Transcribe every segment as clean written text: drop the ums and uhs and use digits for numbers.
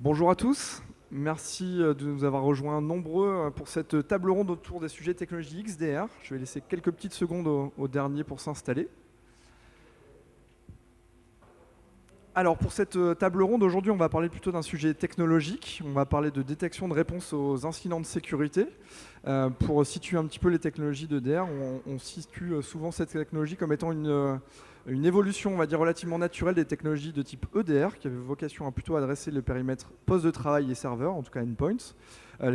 Bonjour à tous, merci de nous avoir rejoints nombreux pour cette table ronde autour des sujets technologie XDR. Je vais laisser quelques petites secondes au dernier pour s'installer. Alors pour cette table ronde, aujourd'hui on va parler plutôt d'un sujet technologique. On va parler de détection de réponse aux incidents de sécurité. Pour situer un petit peu les technologies d'EDR, on situe souvent cette technologie comme étant une évolution, on va dire, relativement naturelle des technologies de type EDR, qui avait vocation à plutôt adresser le périmètre poste de travail et serveur, en tout cas endpoints.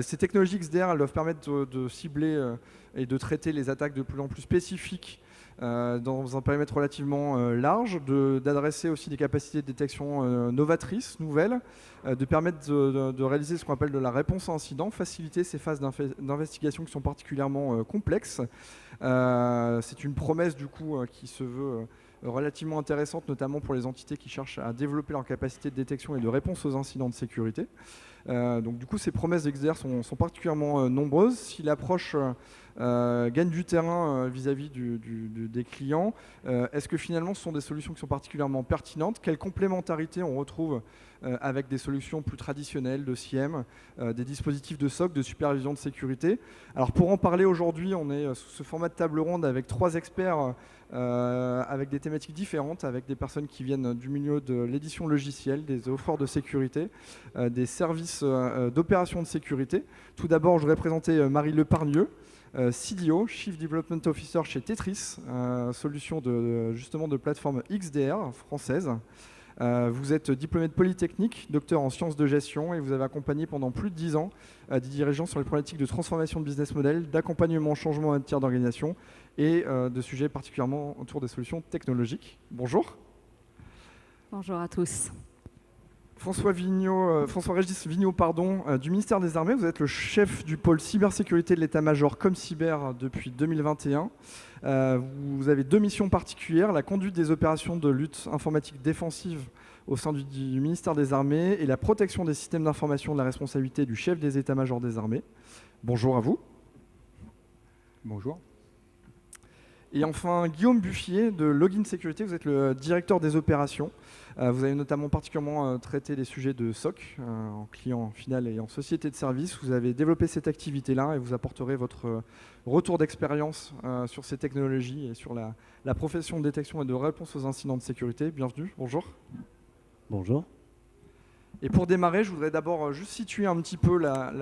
Ces technologies XDR, elles doivent permettre de cibler et de traiter les attaques de plus en plus spécifiques dans un périmètre relativement large, d'adresser aussi des capacités de détection novatrices, nouvelles, de permettre de réaliser ce qu'on appelle de la réponse à incident, faciliter ces phases d'investigation qui sont particulièrement complexes. C'est une promesse du coup qui se veut relativement intéressante, notamment pour les entités qui cherchent à développer leur capacité de détection et de réponse aux incidents de sécurité. Donc du coup, ces promesses XDR sont particulièrement nombreuses. Si l'approche gagne du terrain vis-à-vis des clients, est-ce que finalement ce sont des solutions qui sont particulièrement pertinentes? Quelle complémentarité on retrouve avec des solutions plus traditionnelles de SIEM, des dispositifs de SOC, de supervision de sécurité? Alors pour en parler aujourd'hui, on est sous ce format de table ronde avec 3 experts avec des thématiques différentes, avec des personnes qui viennent du milieu de l'édition logicielle, des offres de sécurité, des services d'opération de sécurité. Tout d'abord, je voudrais présenter Marie Lepargneux, CDO, Chief Development Officer chez Tetris, solution justement de plateforme XDR française. Vous êtes diplômé de Polytechnique, docteur en sciences de gestion, et vous avez accompagné pendant plus de 10 ans des dirigeants sur les problématiques de transformation de business model, d'accompagnement au changement en matière d'organisation et de sujets particulièrement autour des solutions technologiques. Bonjour. Bonjour à tous. François-Régis Vigneault, du ministère des Armées. Vous êtes le chef du pôle cybersécurité de l'état-major ComCyber depuis 2021. Vous avez 2 missions particulières, la conduite des opérations de lutte informatique défensive au sein du ministère des Armées et la protection des systèmes d'information de la responsabilité du chef des états-majors des armées. Bonjour à vous. Bonjour. Et enfin, Guillaume Buffier de Login Sécurité, vous êtes le directeur des opérations. Vous avez notamment particulièrement traité les sujets de SOC en client final et en société de service. Vous avez développé cette activité-là et vous apporterez votre retour d'expérience sur ces technologies et sur la profession de détection et de réponse aux incidents de sécurité. Bienvenue, bonjour. Bonjour. Et pour démarrer, je voudrais d'abord juste situer un petit peu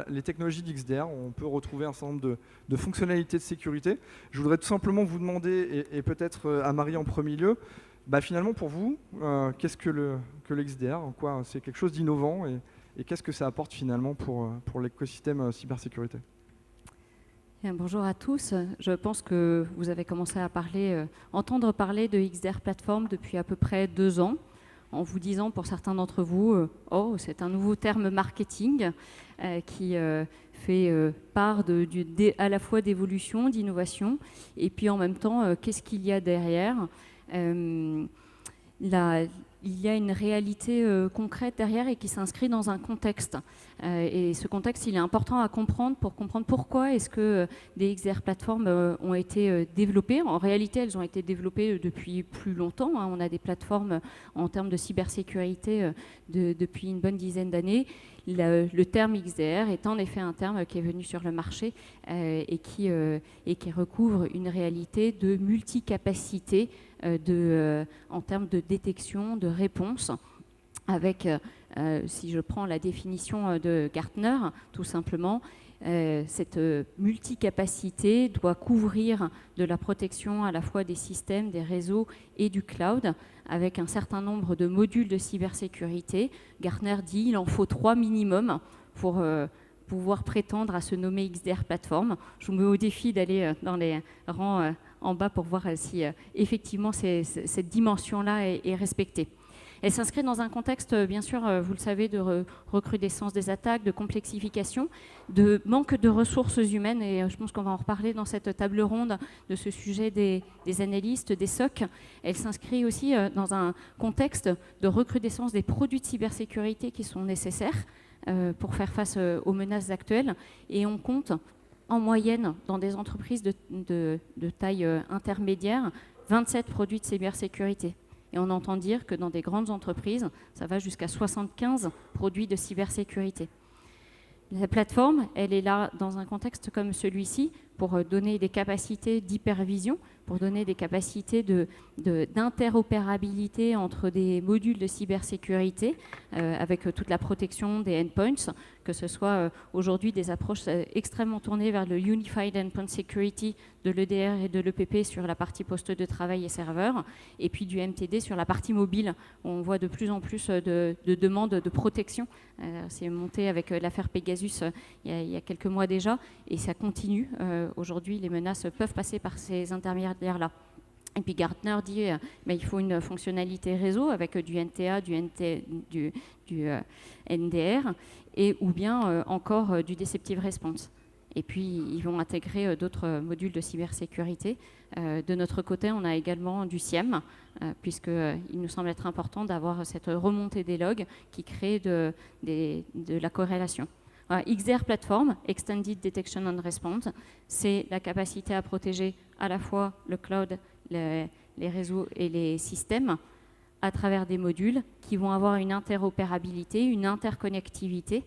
les technologies d'XDR. On peut retrouver un certain nombre de fonctionnalités de sécurité. Je voudrais tout simplement vous demander, et peut-être à Marie en premier lieu, finalement pour vous, qu'est-ce que le XDR? En quoi c'est quelque chose d'innovant et qu'est-ce que ça apporte finalement pour l'écosystème cybersécurité? Bonjour à tous. Je pense que vous avez commencé à entendre parler de XDR Platform depuis à peu près 2 ans. En vous disant pour certains d'entre vous, oh, c'est un nouveau terme marketing qui fait part à la fois d'évolution, d'innovation, et puis en même temps, qu'est-ce qu'il y a derrière? Il y a une réalité concrète derrière et qui s'inscrit dans un contexte. Et ce contexte, il est important à comprendre pour comprendre pourquoi est-ce que des XDR plateformes ont été développées. En réalité, elles ont été développées depuis plus longtemps. On a des plateformes en termes de cybersécurité depuis une bonne dizaine d'années. Le terme XDR est en effet un terme qui est venu sur le marché et qui recouvre une réalité de multicapacité en termes de détection, de réponse, avec, si je prends la définition de Gartner, tout simplement, cette multicapacité doit couvrir de la protection à la fois des systèmes, des réseaux et du cloud, avec un certain nombre de modules de cybersécurité. Gartner dit qu'il en faut 3 minimum pour pouvoir prétendre à se nommer XDR Platform. Je vous mets au défi d'aller dans les rangs en bas pour voir si effectivement cette dimension-là est respectée. Elle s'inscrit dans un contexte, bien sûr, vous le savez, de recrudescence des attaques, de complexification, de manque de ressources humaines, et je pense qu'on va en reparler dans cette table ronde de ce sujet des analystes, des SOC. Elle s'inscrit aussi dans un contexte de recrudescence des produits de cybersécurité qui sont nécessaires pour faire face aux menaces actuelles, et on compte en moyenne dans des entreprises de taille intermédiaire 27 produits de cybersécurité. Et on entend dire que dans des grandes entreprises, ça va jusqu'à 75 produits de cybersécurité. La plateforme, elle est là dans un contexte comme celui-ci pour donner des capacités d'hypervision, pour donner des capacités d'interopérabilité entre des modules de cybersécurité avec toute la protection des endpoints, que ce soit aujourd'hui des approches extrêmement tournées vers le Unified Endpoint Security de l'EDR et de l'EPP sur la partie poste de travail et serveur, et puis du MTD sur la partie mobile. On voit de plus en plus de demandes de protection. C'est monté avec l'affaire Pegasus il y a quelques mois déjà, et ça continue. Aujourd'hui, les menaces peuvent passer par ces intermédiaires-là. Et puis Gartner dit il faut une fonctionnalité réseau avec du NTA, du NDR, et ou bien encore du Deceptive Response. Et puis, ils vont intégrer d'autres modules de cybersécurité. De notre côté, on a également du SIEM, puisqu'il nous semble être important d'avoir cette remontée des logs qui crée de la corrélation. XDR Platform, Extended Detection and Response, c'est la capacité à protéger à la fois le cloud, les réseaux et les systèmes à travers des modules qui vont avoir une interopérabilité, une interconnectivité.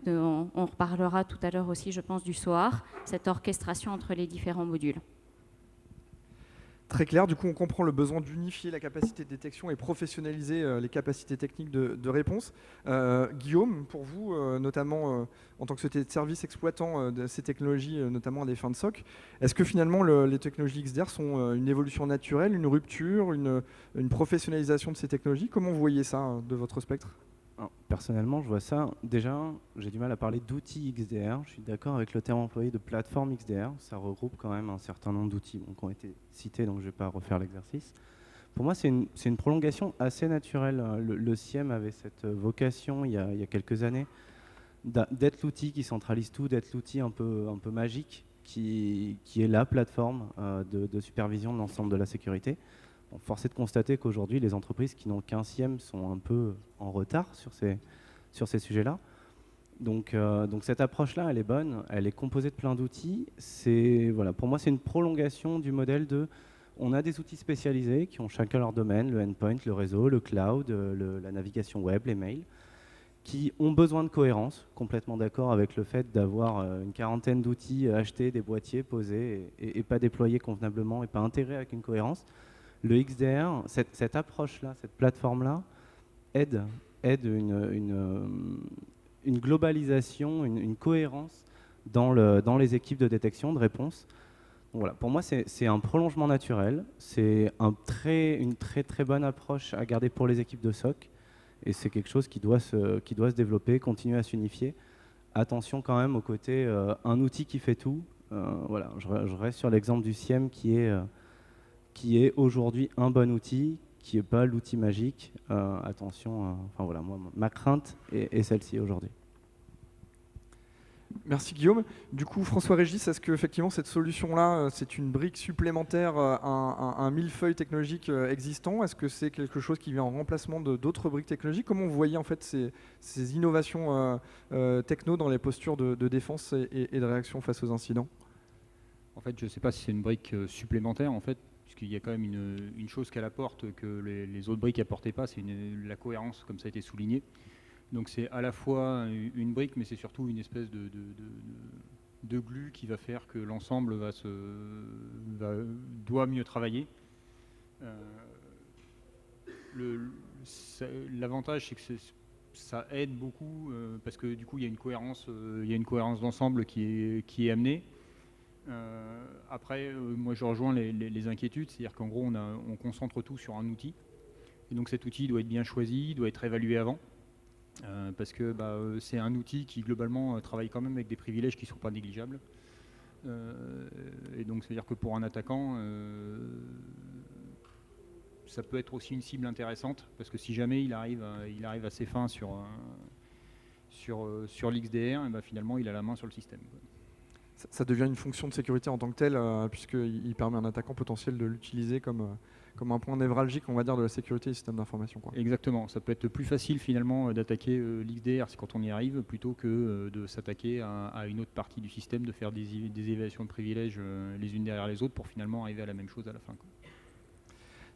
On reparlera tout à l'heure aussi, je pense, du SOAR, cette orchestration entre les différents modules. Très clair, du coup on comprend le besoin d'unifier la capacité de détection et professionnaliser les capacités techniques de réponse. Guillaume, pour vous, notamment en tant que société de service exploitant de ces technologies, notamment à des fins de SOC, est-ce que finalement les technologies XDR sont une évolution naturelle, une rupture, une professionnalisation de ces technologies? Comment vous voyez ça de votre spectre? Alors, personnellement, je vois ça. Déjà, j'ai du mal à parler d'outils XDR. Je suis d'accord avec le terme employé de plateforme XDR. Ça regroupe quand même un certain nombre d'outils qui ont été cités, donc je ne vais pas refaire l'exercice. Pour moi, c'est une prolongation assez naturelle. Le SIEM avait cette vocation il y a quelques années d'être l'outil qui centralise tout, d'être l'outil un peu magique qui est la plateforme de supervision de l'ensemble de la sécurité. Bon, force est de constater qu'aujourd'hui, les entreprises qui n'ont qu'un SIEM sont un peu en retard sur ces sujets-là. Donc cette approche-là, elle est bonne, elle est composée de plein d'outils. Voilà, pour moi, c'est une prolongation du modèle on a des outils spécialisés qui ont chacun leur domaine, le endpoint, le réseau, le cloud, la navigation web, les mails, qui ont besoin de cohérence, complètement d'accord avec le fait d'avoir une quarantaine d'outils achetés, des boîtiers posés et pas déployés convenablement et pas intégrés avec une cohérence. Le XDR, cette approche-là, cette plateforme-là, aide une globalisation, une cohérence dans les équipes de détection, de réponse. Donc voilà, pour moi, c'est un prolongement naturel. C'est une très très bonne approche à garder pour les équipes de SOC. Et c'est quelque chose qui doit se développer, continuer à s'unifier. Attention quand même au côté un outil qui fait tout. Voilà, je reste sur l'exemple du SIEM qui est aujourd'hui un bon outil, qui n'est pas l'outil magique. Attention, enfin voilà, moi, ma crainte est celle-ci aujourd'hui. Merci Guillaume. Du coup, François-Régis, est-ce que effectivement cette solution-là, c'est une brique supplémentaire à un millefeuille technologique existant? Est-ce que c'est quelque chose qui vient en remplacement d'autres briques technologiques? Comment vous voyez en fait ces innovations techno dans les postures de défense et de réaction face aux incidents? En fait, je ne sais pas si c'est une brique supplémentaire, en fait, puisqu'il y a quand même une chose qu'elle apporte que les autres briques n'apportaient pas, c'est la cohérence, comme ça a été souligné. Donc c'est à la fois une brique, mais c'est surtout une espèce de glue qui va faire que l'ensemble doit mieux travailler. L'avantage, c'est que ça aide beaucoup, parce que du coup, il y a une cohérence d'ensemble qui est amenée. Après, moi je rejoins les inquiétudes, c'est-à-dire qu'en gros on concentre tout sur un outil, et donc cet outil doit être bien choisi, doit être évalué avant, parce que c'est un outil qui globalement travaille quand même avec des privilèges qui ne sont pas négligeables, et donc c'est-à-dire que pour un attaquant, ça peut être aussi une cible intéressante, parce que si jamais il arrive à ses fins sur l'XDR, et finalement il a la main sur le système, quoi. Ça devient une fonction de sécurité en tant que telle, puisqu'il permet à un attaquant potentiel de l'utiliser comme un point névralgique, on va dire, de la sécurité des systèmes d'information, quoi. Exactement, ça peut être plus facile finalement d'attaquer l'XDR quand on y arrive, plutôt que de s'attaquer à une autre partie du système, de faire des évaluations de privilèges les unes derrière les autres pour finalement arriver à la même chose à la fin, quoi.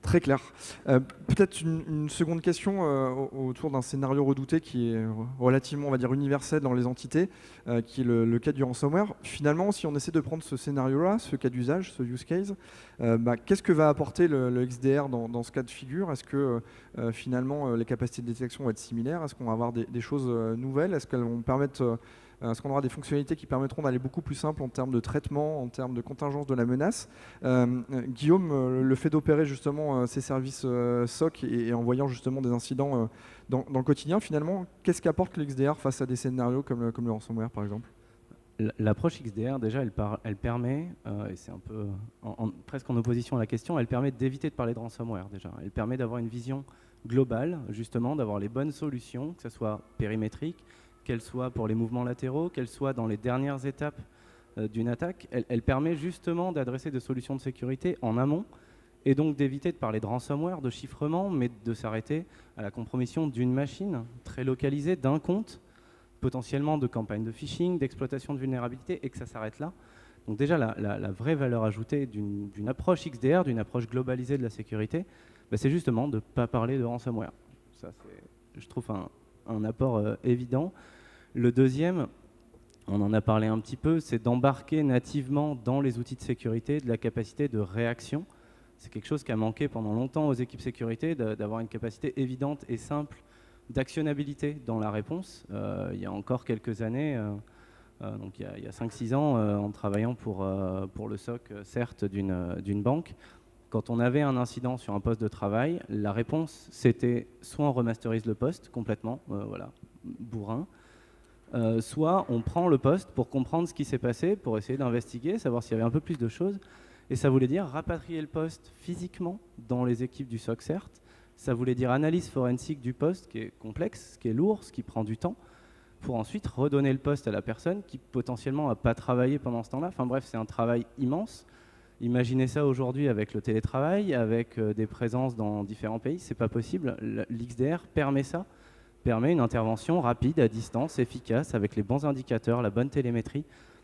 Très clair. Peut-être une seconde question autour d'un scénario redouté qui est relativement, on va dire, universel dans les entités, qui est le cas du ransomware. Finalement, si on essaie de prendre ce scénario-là, ce cas d'usage, ce use case, qu'est-ce que va apporter le XDR dans ce cas de figure? Est-ce que finalement les capacités de détection vont être similaires? Est-ce qu'on va avoir des choses nouvelles? Est-ce qu'elles vont permettre... Est-ce qu'on aura des fonctionnalités qui permettront d'aller beaucoup plus simple en termes de traitement, en termes de contingence de la menace? Guillaume, le fait d'opérer justement ces services SOC et en voyant justement des incidents dans le quotidien, finalement, qu'est-ce qu'apporte le XDR face à des scénarios comme le ransomware par exemple? L'approche XDR, déjà, elle permet, et c'est un peu presque en opposition à la question, elle permet d'éviter de parler de ransomware déjà. Elle permet d'avoir une vision globale, justement, d'avoir les bonnes solutions, que ce soit périmétrique, qu'elle soit pour les mouvements latéraux, qu'elle soit dans les dernières étapes d'une attaque. Elle permet justement d'adresser des solutions de sécurité en amont et donc d'éviter de parler de ransomware, de chiffrement, mais de s'arrêter à la compromission d'une machine très localisée, d'un compte, potentiellement de campagnes de phishing, d'exploitation de vulnérabilité, et que ça s'arrête là. Donc déjà, la vraie valeur ajoutée d'une approche XDR, d'une approche globalisée de la sécurité, c'est justement de ne pas parler de ransomware. Ça, c'est, je trouve, un apport évident. Le deuxième, on en a parlé un petit peu, c'est d'embarquer nativement dans les outils de sécurité de la capacité de réaction. C'est quelque chose qui a manqué pendant longtemps aux équipes sécurité, d'avoir une capacité évidente et simple d'actionnabilité dans la réponse. Il y a encore quelques années, donc il y a 5-6 ans, en travaillant pour le SOC, certes, d'une banque, quand on avait un incident sur un poste de travail, la réponse, c'était soit on remasterise le poste complètement, voilà, bourrin, soit on prend le poste pour comprendre ce qui s'est passé, pour essayer d'investiguer, savoir s'il y avait un peu plus de choses. Et ça voulait dire rapatrier le poste physiquement dans les équipes du SOC, certes. Ça voulait dire analyse forensique du poste, qui est complexe, qui est lourd, ce qui prend du temps, pour ensuite redonner le poste à la personne qui potentiellement n'a pas travaillé pendant ce temps-là. Enfin bref, c'est un travail immense. Imaginez ça aujourd'hui avec le télétravail, avec des présences dans différents pays, c'est pas possible. L'XDR permet ça, permet une intervention rapide, à distance, efficace, avec les bons indicateurs, la bonne télémétrie.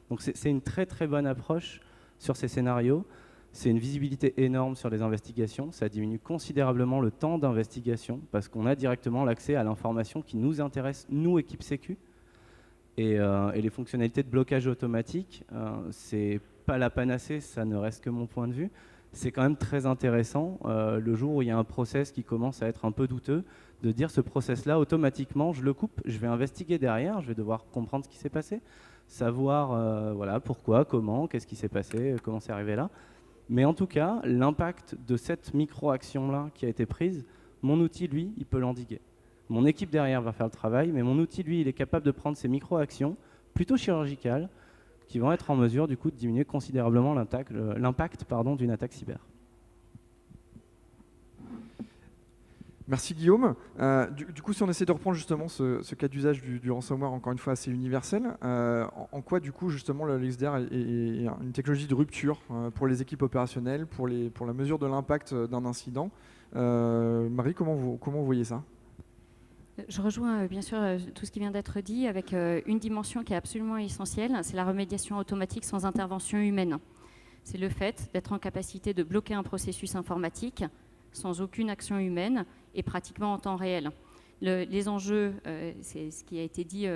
Donc c'est une très très bonne approche sur ces scénarios. C'est une visibilité énorme sur les investigations. Ça diminue considérablement le temps d'investigation parce qu'on a directement l'accès à l'information qui nous intéresse, nous, équipe sécu. Et les fonctionnalités de blocage automatique, c'est pas la panacée, ça ne reste que mon point de vue. C'est quand même très intéressant, le jour où il y a un process qui commence à être un peu douteux, de dire ce process-là, automatiquement, je le coupe, je vais investiguer derrière, je vais devoir comprendre ce qui s'est passé, savoir voilà, pourquoi, comment, qu'est-ce qui s'est passé, comment c'est arrivé là. Mais en tout cas, l'impact de cette micro-action-là qui a été prise, mon outil, lui, il peut l'endiguer. Mon équipe derrière va faire le travail, mais mon outil, lui, il est capable de prendre ces micro-actions, plutôt chirurgicales, qui vont être en mesure, du coup, de diminuer considérablement l'impact d'une attaque cyber. Merci Guillaume. Du coup, si on essaie de reprendre justement ce cas d'usage du ransomware, encore une fois assez universel, en quoi du coup justement le XDR est une technologie de rupture pour les équipes opérationnelles, pour la mesure de l'impact d'un incident? Marie, comment vous voyez ça? Je rejoins bien sûr tout ce qui vient d'être dit avec une dimension qui est absolument essentielle, c'est la remédiation automatique sans intervention humaine. C'est le fait d'être en capacité de bloquer un processus informatique sans aucune action humaine et pratiquement en temps réel. Les enjeux, c'est ce qui a été dit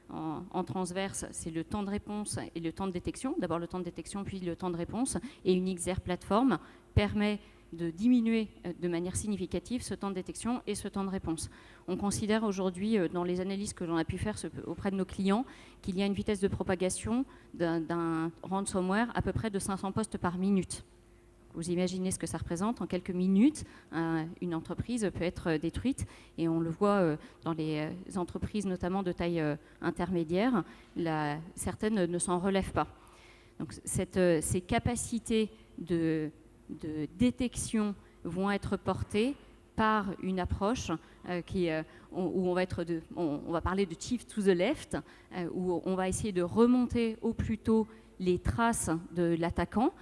en transverse, c'est le temps de réponse et le temps de détection. D'abord le temps de détection, puis le temps de réponse. Et une XDR plateforme permet de diminuer de manière significative ce temps de détection et ce temps de réponse. On considère aujourd'hui, dans les analyses que l'on a pu faire auprès de nos clients, qu'il y a une vitesse de propagation d'un ransomware à peu près de 500 postes par minute. Vous imaginez ce que ça représente. En quelques minutes, une entreprise peut être détruite. Et on le voit dans les entreprises, notamment de taille intermédiaire, certaines ne s'en relèvent pas. Donc ces capacités de détection vont être portées par une approche où on va parler de chief to the left, où on va essayer de remonter au plus tôt les traces de l'attaquant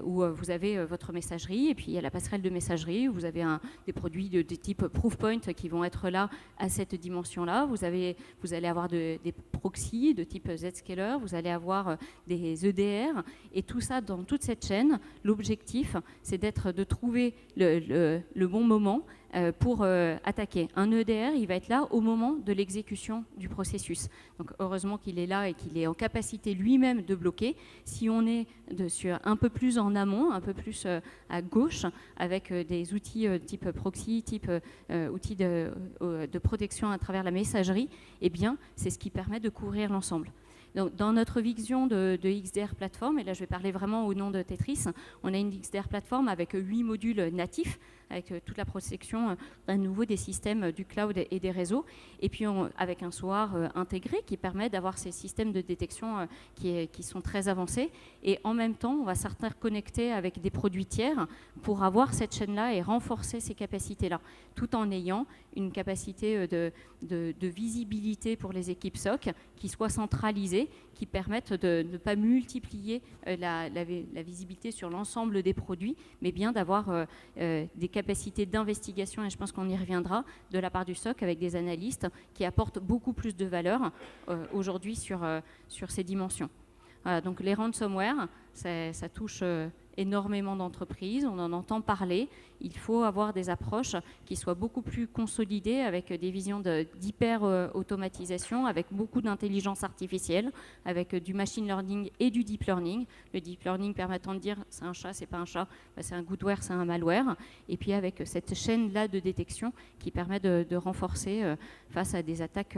où vous avez votre messagerie, et puis il y a la passerelle de messagerie, où vous avez des produits de type Proofpoint qui vont être là à cette dimension-là. Vous allez avoir des proxys de type Zscaler, vous allez avoir des EDR, et tout ça dans toute cette chaîne. L'objectif, c'est de trouver le bon moment pour attaquer. Un EDR, il va être là au moment de l'exécution du processus. Donc heureusement qu'il est là et qu'il est en capacité lui-même de bloquer. Si on est sur un peu plus en amont, un peu plus à gauche, avec des outils type proxy, type outils de protection à travers la messagerie, eh bien, c'est ce qui permet de couvrir l'ensemble. Donc, dans notre vision de XDR Platform, et là je vais parler vraiment au nom de Tetris, on a une XDR Platform avec 8 modules natifs, avec toute la protection à nouveau des systèmes du cloud et des réseaux, et puis avec un SOAR intégré qui permet d'avoir ces systèmes de détection qui sont très avancés, et en même temps on va s'interconnecter avec des produits tiers pour avoir cette chaîne-là et renforcer ces capacités-là, tout en ayant une capacité de visibilité pour les équipes SOC qui soit centralisée, qui permettent de ne pas multiplier la visibilité sur l'ensemble des produits, mais bien d'avoir des capacités d'investigation, et je pense qu'on y reviendra, de la part du SOC avec des analystes qui apportent beaucoup plus de valeur aujourd'hui sur ces dimensions. Voilà, donc les ransomware, ça touche énormément d'entreprises, on en entend parler. Il faut avoir des approches qui soient beaucoup plus consolidées avec des visions d'hyper-automatisation, avec beaucoup d'intelligence artificielle, avec du machine learning et du deep learning. Le deep learning permettant de dire c'est un chat, c'est pas un chat, c'est un goodware, c'est un malware. Et puis avec cette chaîne-là de détection qui permet de renforcer face à des attaques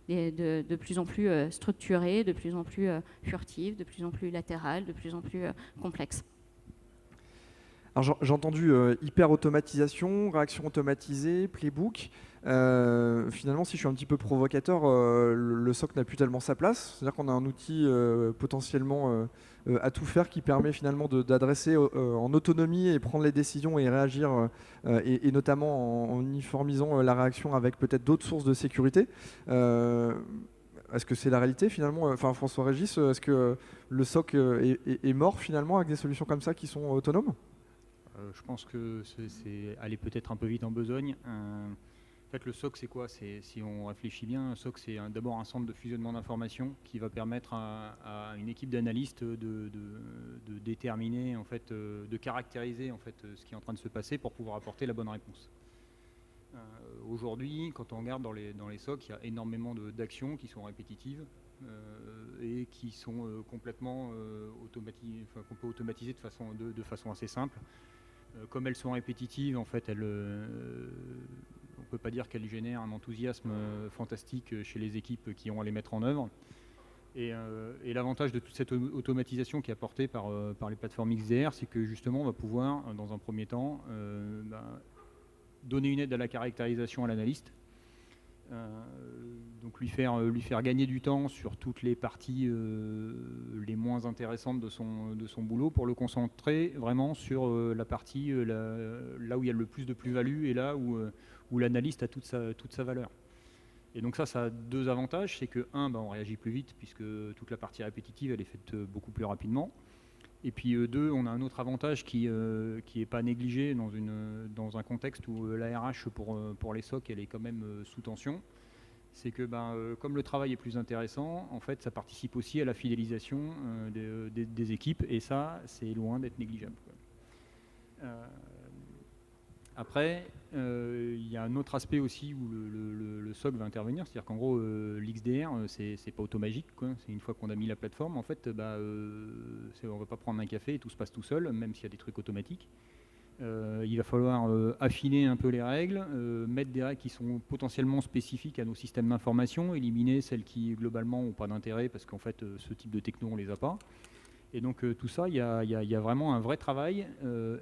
de plus en plus structurées, de plus en plus furtives, de plus en plus latérales, de plus en plus complexes. Alors, j'ai entendu hyper-automatisation, réaction automatisée, playbook. Finalement, si je suis un petit peu provocateur, le SOC n'a plus tellement sa place. C'est-à-dire qu'on a un outil potentiellement à tout faire qui permet finalement d'adresser en autonomie et prendre les décisions et réagir, et notamment en uniformisant la réaction avec peut-être d'autres sources de sécurité. Est-ce que c'est la réalité finalement? Enfin, François-Régis, est-ce que le SOC est mort finalement avec des solutions comme ça qui sont autonomes? Je pense que c'est aller peut-être un peu vite en besogne. En fait, le SOC, c'est quoi? Si on réfléchit bien, un SOC, c'est d'abord un centre de fusionnement d'informations qui va permettre à une équipe d'analystes de déterminer, en fait, de caractériser en fait, ce qui est en train de se passer pour pouvoir apporter la bonne réponse. Aujourd'hui, quand on regarde dans les SOC, il y a énormément d'actions qui sont répétitives et qui sont complètement qu'on peut automatiser de façon assez simple. Comme elles sont répétitives, en fait, on ne peut pas dire qu'elles génèrent un enthousiasme fantastique chez les équipes qui ont à les mettre en œuvre. Et l'avantage de toute cette automatisation qui est apportée par les plateformes XDR, c'est que justement, on va pouvoir, dans un premier temps, donner une aide à la caractérisation à l'analyste. Donc lui faire gagner du temps sur toutes les parties les moins intéressantes de son boulot pour le concentrer vraiment sur la partie là où il y a le plus de plus-value et là où l'analyste a toute sa valeur. Et donc ça a deux avantages, c'est que on réagit plus vite puisque toute la partie répétitive elle est faite beaucoup plus rapidement. Et puis deux, on a un autre avantage qui est pas négligé dans un contexte où la RH pour les SOC elle est quand même sous tension. C'est que comme le travail est plus intéressant, en fait ça participe aussi à la fidélisation des équipes et ça c'est loin d'être négligeable. Après, il y a un autre aspect aussi où le SOC va intervenir, c'est-à-dire qu'en gros, l'XDR, c'est pas automagique, quoi. C'est une fois qu'on a mis la plateforme, en fait, on va pas prendre un café et tout se passe tout seul, même s'il y a des trucs automatiques. Il va falloir affiner un peu les règles, mettre des règles qui sont potentiellement spécifiques à nos systèmes d'information, éliminer celles qui, globalement, n'ont pas d'intérêt, parce qu'en fait, ce type de techno, on les a pas. Et donc tout ça, il y a vraiment un vrai travail.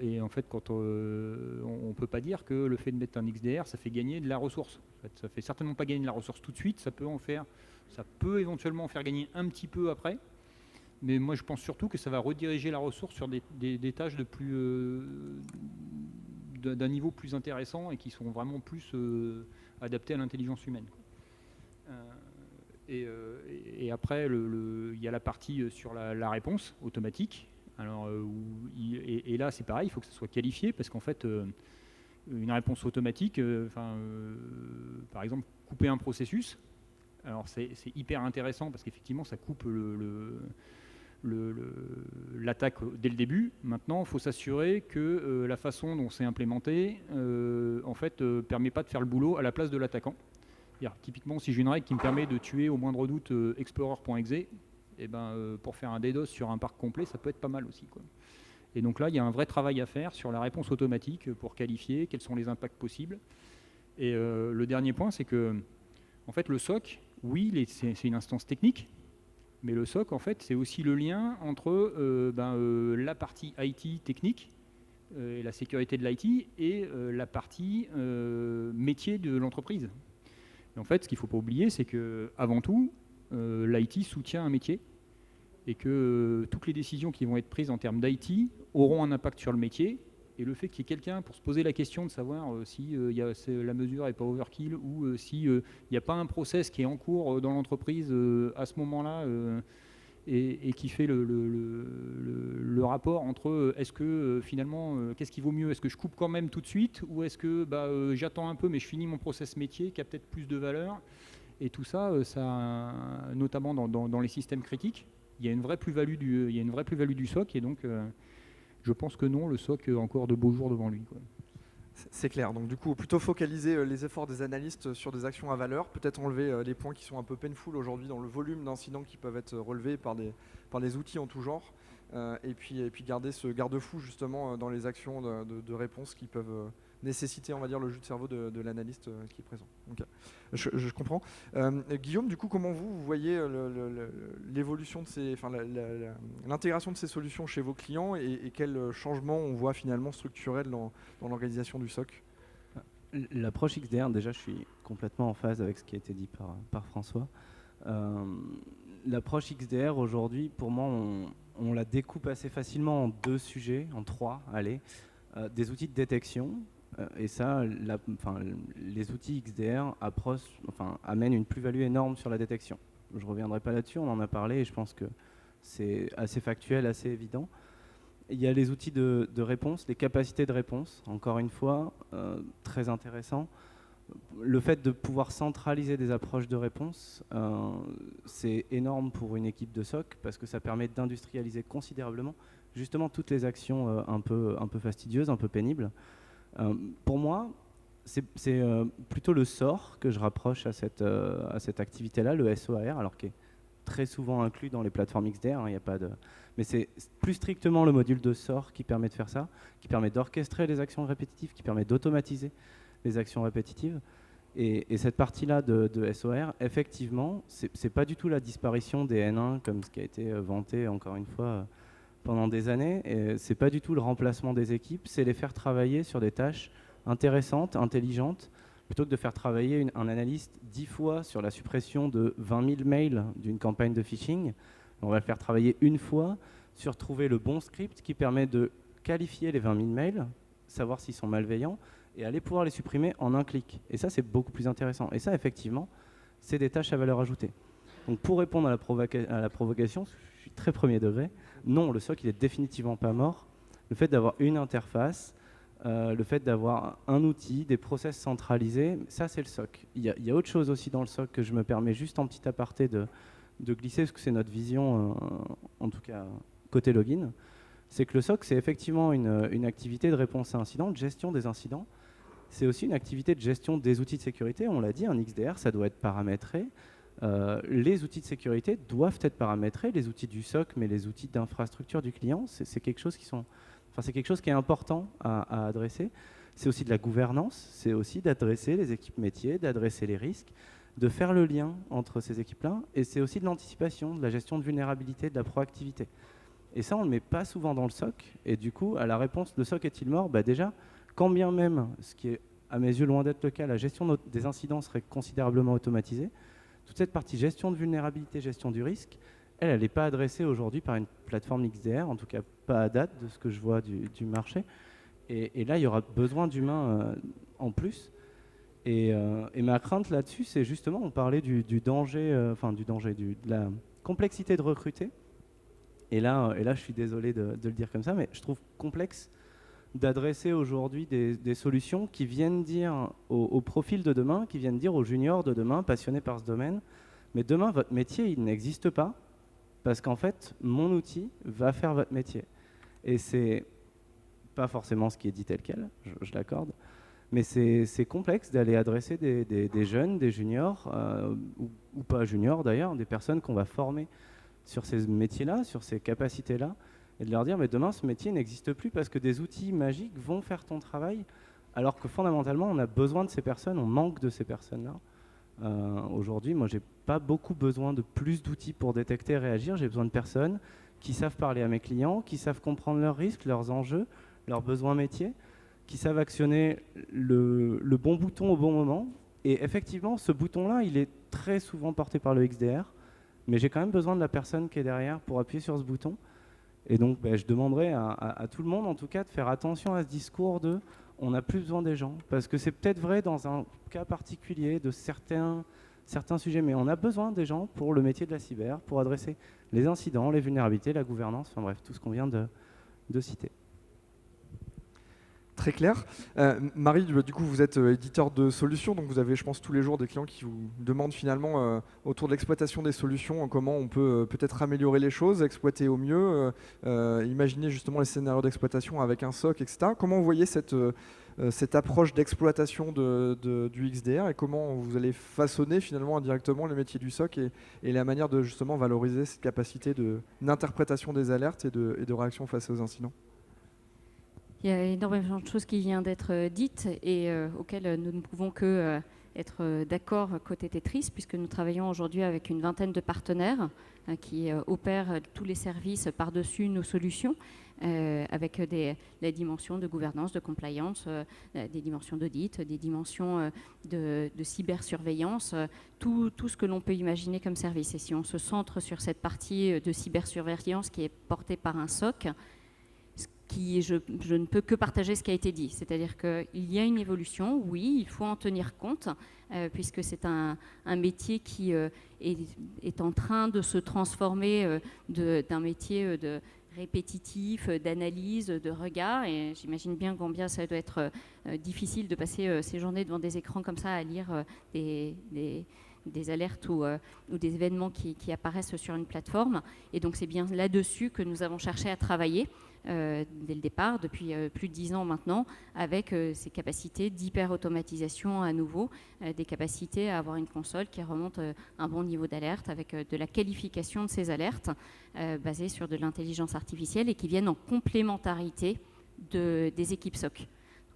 Et en fait, quand on ne peut pas dire que le fait de mettre un XDR, ça fait gagner de la ressource. En fait, ça fait certainement pas gagner de la ressource tout de suite. Ça peut éventuellement en faire gagner un petit peu après. Mais moi, je pense surtout que ça va rediriger la ressource sur des tâches d'un niveau plus intéressant et qui sont vraiment plus adaptées à l'intelligence humaine. Et après, il y a la partie sur la réponse automatique. Alors, et là, c'est pareil, il faut que ça soit qualifié, parce qu'en fait, une réponse automatique, par exemple, couper un processus, alors c'est hyper intéressant, parce qu'effectivement, ça coupe l'attaque dès le début. Maintenant, il faut s'assurer que la façon dont c'est implémenté, en fait, permet pas de faire le boulot à la place de l'attaquant. Typiquement, si j'ai une règle qui me permet de tuer au moindre doute explorer.exe, et pour faire un DDoS sur un parc complet, ça peut être pas mal aussi, quoi. Et donc là, il y a un vrai travail à faire sur la réponse automatique pour qualifier quels sont les impacts possibles. Et le dernier point, c'est que en fait, le SOC, oui, c'est une instance technique, mais le SOC, en fait, c'est aussi le lien entre la partie IT technique et la sécurité de l'IT et la partie métier de l'entreprise. Et en fait, ce qu'il ne faut pas oublier, c'est qu'avant tout, l'IT soutient un métier et que toutes les décisions qui vont être prises en termes d'IT auront un impact sur le métier. Et le fait qu'il y ait quelqu'un pour se poser la question de savoir si la mesure n'est pas overkill ou s'il n'y a pas un process qui est en cours dans l'entreprise à ce moment-là et qui fait le rapport entre est-ce que finalement, qu'est-ce qui vaut mieux? Est-ce que je coupe quand même tout de suite ou est-ce que j'attends un peu mais je finis mon process métier qui a peut-être plus de valeur? Et tout ça, notamment dans les systèmes critiques, il y a une vraie plus-value du SOC et donc je pense que non, le SOC a encore de beaux jours devant lui, quoi. C'est clair. Donc du coup, plutôt focaliser les efforts des analystes sur des actions à valeur, peut-être enlever les points qui sont un peu painful aujourd'hui dans le volume d'incidents qui peuvent être relevés par des outils en tout genre, et puis garder ce garde-fou justement dans les actions de réponse qui peuvent nécessiter, on va dire, le jus de cerveau de l'analyste qui est présent. Donc, je comprends. Guillaume, du coup, comment vous voyez l'évolution de l'intégration de ces solutions chez vos clients et quels changements on voit finalement structurels dans l'organisation du SOC? L'approche XDR, déjà, je suis complètement en phase avec ce qui a été dit par François. L'approche XDR, aujourd'hui, pour moi, on la découpe assez facilement en deux sujets, en trois, allez. Des outils de détection, et ça, les outils XDR amènent une plus-value énorme sur la détection. Je ne reviendrai pas là-dessus, on en a parlé, et je pense que c'est assez factuel, assez évident. Il y a les outils de réponse, les capacités de réponse, encore une fois, très intéressant. Le fait de pouvoir centraliser des approches de réponse, c'est énorme pour une équipe de SOC parce que ça permet d'industrialiser considérablement justement toutes les actions un peu fastidieuses, un peu pénibles. Pour moi, c'est plutôt le SOR que je rapproche à cette activité-là, le SOAR, alors qui est très souvent inclus dans les plateformes XDR, hein, y a pas de... mais c'est plus strictement le module de SOR qui permet de faire ça, qui permet d'orchestrer les actions répétitives, qui permet d'automatiser les actions répétitives. Et cette partie-là de SOR, effectivement, c'est pas du tout la disparition des N1 comme ce qui a été vanté encore une fois pendant des années. C'est pas du tout le remplacement des équipes, c'est les faire travailler sur des tâches intéressantes, intelligentes, plutôt que de faire travailler un analyste 10 fois sur la suppression de 20 000 mails d'une campagne de phishing. On va le faire travailler une fois sur trouver le bon script qui permet de qualifier les 20 000 mails, savoir s'ils sont malveillants, et aller pouvoir les supprimer en un clic. Et ça, c'est beaucoup plus intéressant. Et ça, effectivement, c'est des tâches à valeur ajoutée. Donc pour répondre à la provocation, je suis très premier degré, non, le SOC, il est définitivement pas mort. Le fait d'avoir une interface, le fait d'avoir un outil, des process centralisés, ça, c'est le SOC. Il y a autre chose aussi dans le SOC que je me permets juste en petit aparté de glisser, parce que c'est notre vision, en tout cas côté login, c'est que le SOC, c'est effectivement une activité de réponse à incidents, de gestion des incidents. C'est aussi une activité de gestion des outils de sécurité. On l'a dit, un XDR, ça doit être paramétré. Les outils de sécurité doivent être paramétrés, les outils du SOC, mais les outils d'infrastructure du client, c'est quelque chose c'est quelque chose qui est important à adresser. C'est aussi de la gouvernance, c'est aussi d'adresser les équipes métiers, d'adresser les risques, de faire le lien entre ces équipes-là, et c'est aussi de l'anticipation, de la gestion de vulnérabilité, de la proactivité. Et ça, on ne le met pas souvent dans le SOC, et du coup, à la réponse, le SOC est-il mort? Déjà, quand bien même, ce qui est à mes yeux loin d'être le cas, la gestion des incidents serait considérablement automatisée, toute cette partie gestion de vulnérabilité, gestion du risque, elle n'est pas adressée aujourd'hui par une plateforme XDR, en tout cas pas à date de ce que je vois du marché. Et là, il y aura besoin d'humains en plus. Et ma crainte là-dessus, c'est justement, on parlait du danger, de la complexité de recruter. Et là, je suis désolé de le dire comme ça, mais je trouve complexe d'adresser aujourd'hui des solutions qui viennent dire au profil de demain, qui viennent dire aux juniors de demain, passionnés par ce domaine, mais demain, votre métier, il n'existe pas, parce qu'en fait, mon outil va faire votre métier. Et c'est pas forcément ce qui est dit tel quel, je l'accorde, mais c'est complexe d'aller adresser des jeunes, des juniors, ou pas juniors d'ailleurs, des personnes qu'on va former sur ces métiers-là, sur ces capacités-là, et de leur dire, mais demain, ce métier n'existe plus parce que des outils magiques vont faire ton travail, alors que fondamentalement, on a besoin de ces personnes, on manque de ces personnes-là. Aujourd'hui, moi, j'ai pas beaucoup besoin de plus d'outils pour détecter et réagir. J'ai besoin de personnes qui savent parler à mes clients, qui savent comprendre leurs risques, leurs enjeux, leurs besoins métiers, qui savent actionner le bon bouton au bon moment. Et effectivement, ce bouton-là, il est très souvent porté par le XDR, mais j'ai quand même besoin de la personne qui est derrière pour appuyer sur ce bouton. Et donc, je demanderais à tout le monde, en tout cas, de faire attention à ce discours de « on n'a plus besoin des gens ». Parce que c'est peut-être vrai dans un cas particulier de certains sujets, mais on a besoin des gens pour le métier de la cyber, pour adresser les incidents, les vulnérabilités, la gouvernance, enfin bref, tout ce qu'on vient de citer. Très clair. Marie, du coup, vous êtes éditeur de solutions, donc vous avez, je pense, tous les jours des clients qui vous demandent finalement autour de l'exploitation des solutions, comment on peut peut-être améliorer les choses, exploiter au mieux, imaginer justement les scénarios d'exploitation avec un SOC, etc. Comment vous voyez cette approche d'exploitation du XDR et comment vous allez façonner finalement indirectement les métiers du SOC et la manière de justement valoriser cette capacité d'interprétation des alertes et de réaction face aux incidents? Il y a énormément de choses qui viennent d'être dites et auxquelles nous ne pouvons que être d'accord côté Tetris, puisque nous travaillons aujourd'hui avec une vingtaine de partenaires qui opèrent tous les services par-dessus nos solutions, avec les dimensions de gouvernance, de compliance, des dimensions d'audit, des dimensions de cybersurveillance, tout ce que l'on peut imaginer comme service. Et si on se centre sur cette partie de cybersurveillance qui est portée par un SOC, je ne peux que partager ce qui a été dit. C'est-à-dire qu'il y a une évolution, oui, il faut en tenir compte, puisque c'est un métier qui est en train de se transformer d'un métier de répétitif, d'analyse, de regard. Et j'imagine bien combien ça doit être difficile de passer ces journées devant des écrans comme ça à lire des alertes ou des événements qui apparaissent sur une plateforme. Et donc c'est bien là-dessus que nous avons cherché à travailler dès le départ, depuis plus de 10 ans maintenant, avec ces capacités d'hyper-automatisation à nouveau, des capacités à avoir une console qui remonte un bon niveau d'alerte, avec de la qualification de ces alertes basées sur de l'intelligence artificielle et qui viennent en complémentarité des équipes SOC.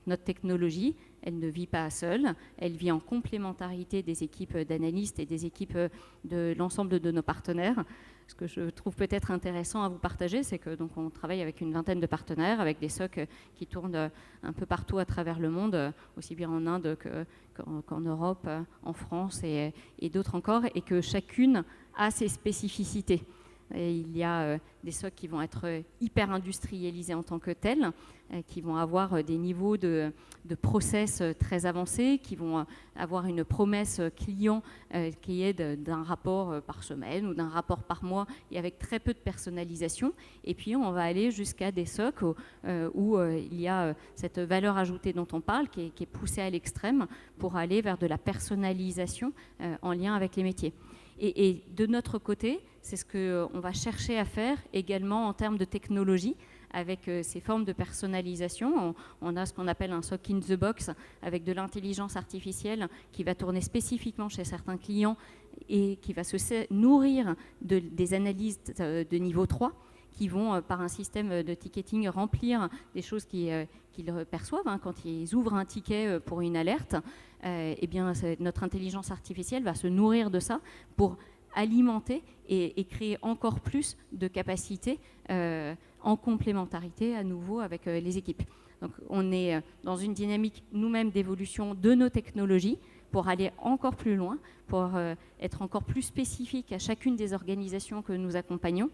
Notre technologie, elle ne vit pas seule, elle vit en complémentarité des équipes d'analystes et des équipes de l'ensemble de nos partenaires. Ce que je trouve peut-être intéressant à vous partager, c'est que donc, on travaille avec une vingtaine de partenaires, avec des SOC qui tournent un peu partout à travers le monde, aussi bien en Inde qu'en Europe, en France et d'autres encore, et que chacune a ses spécificités. Et il y a des SOC qui vont être hyper industrialisés en tant que tels, qui vont avoir des niveaux de process très avancés, qui vont avoir une promesse client qui est d'un rapport par semaine ou d'un rapport par mois et avec très peu de personnalisation. Et puis on va aller jusqu'à des SOC où il y a cette valeur ajoutée dont on parle qui est poussée à l'extrême pour aller vers de la personnalisation en lien avec les métiers. Et de notre côté, c'est ce qu'on va chercher à faire également en termes de technologie, avec ces formes de personnalisation. On a ce qu'on appelle un SOC in the box, avec de l'intelligence artificielle qui va tourner spécifiquement chez certains clients et qui va se nourrir des analyses de niveau 3, qui vont, par un système de ticketing, remplir des choses qu'ils perçoivent. Quand ils ouvrent un ticket pour une alerte, eh bien, notre intelligence artificielle va se nourrir de ça pour alimenter et créer encore plus de capacités en complémentarité à nouveau avec les équipes. Donc on est dans une dynamique nous-mêmes d'évolution de nos technologies pour aller encore plus loin, pour être encore plus spécifique à chacune des organisations que nous accompagnons.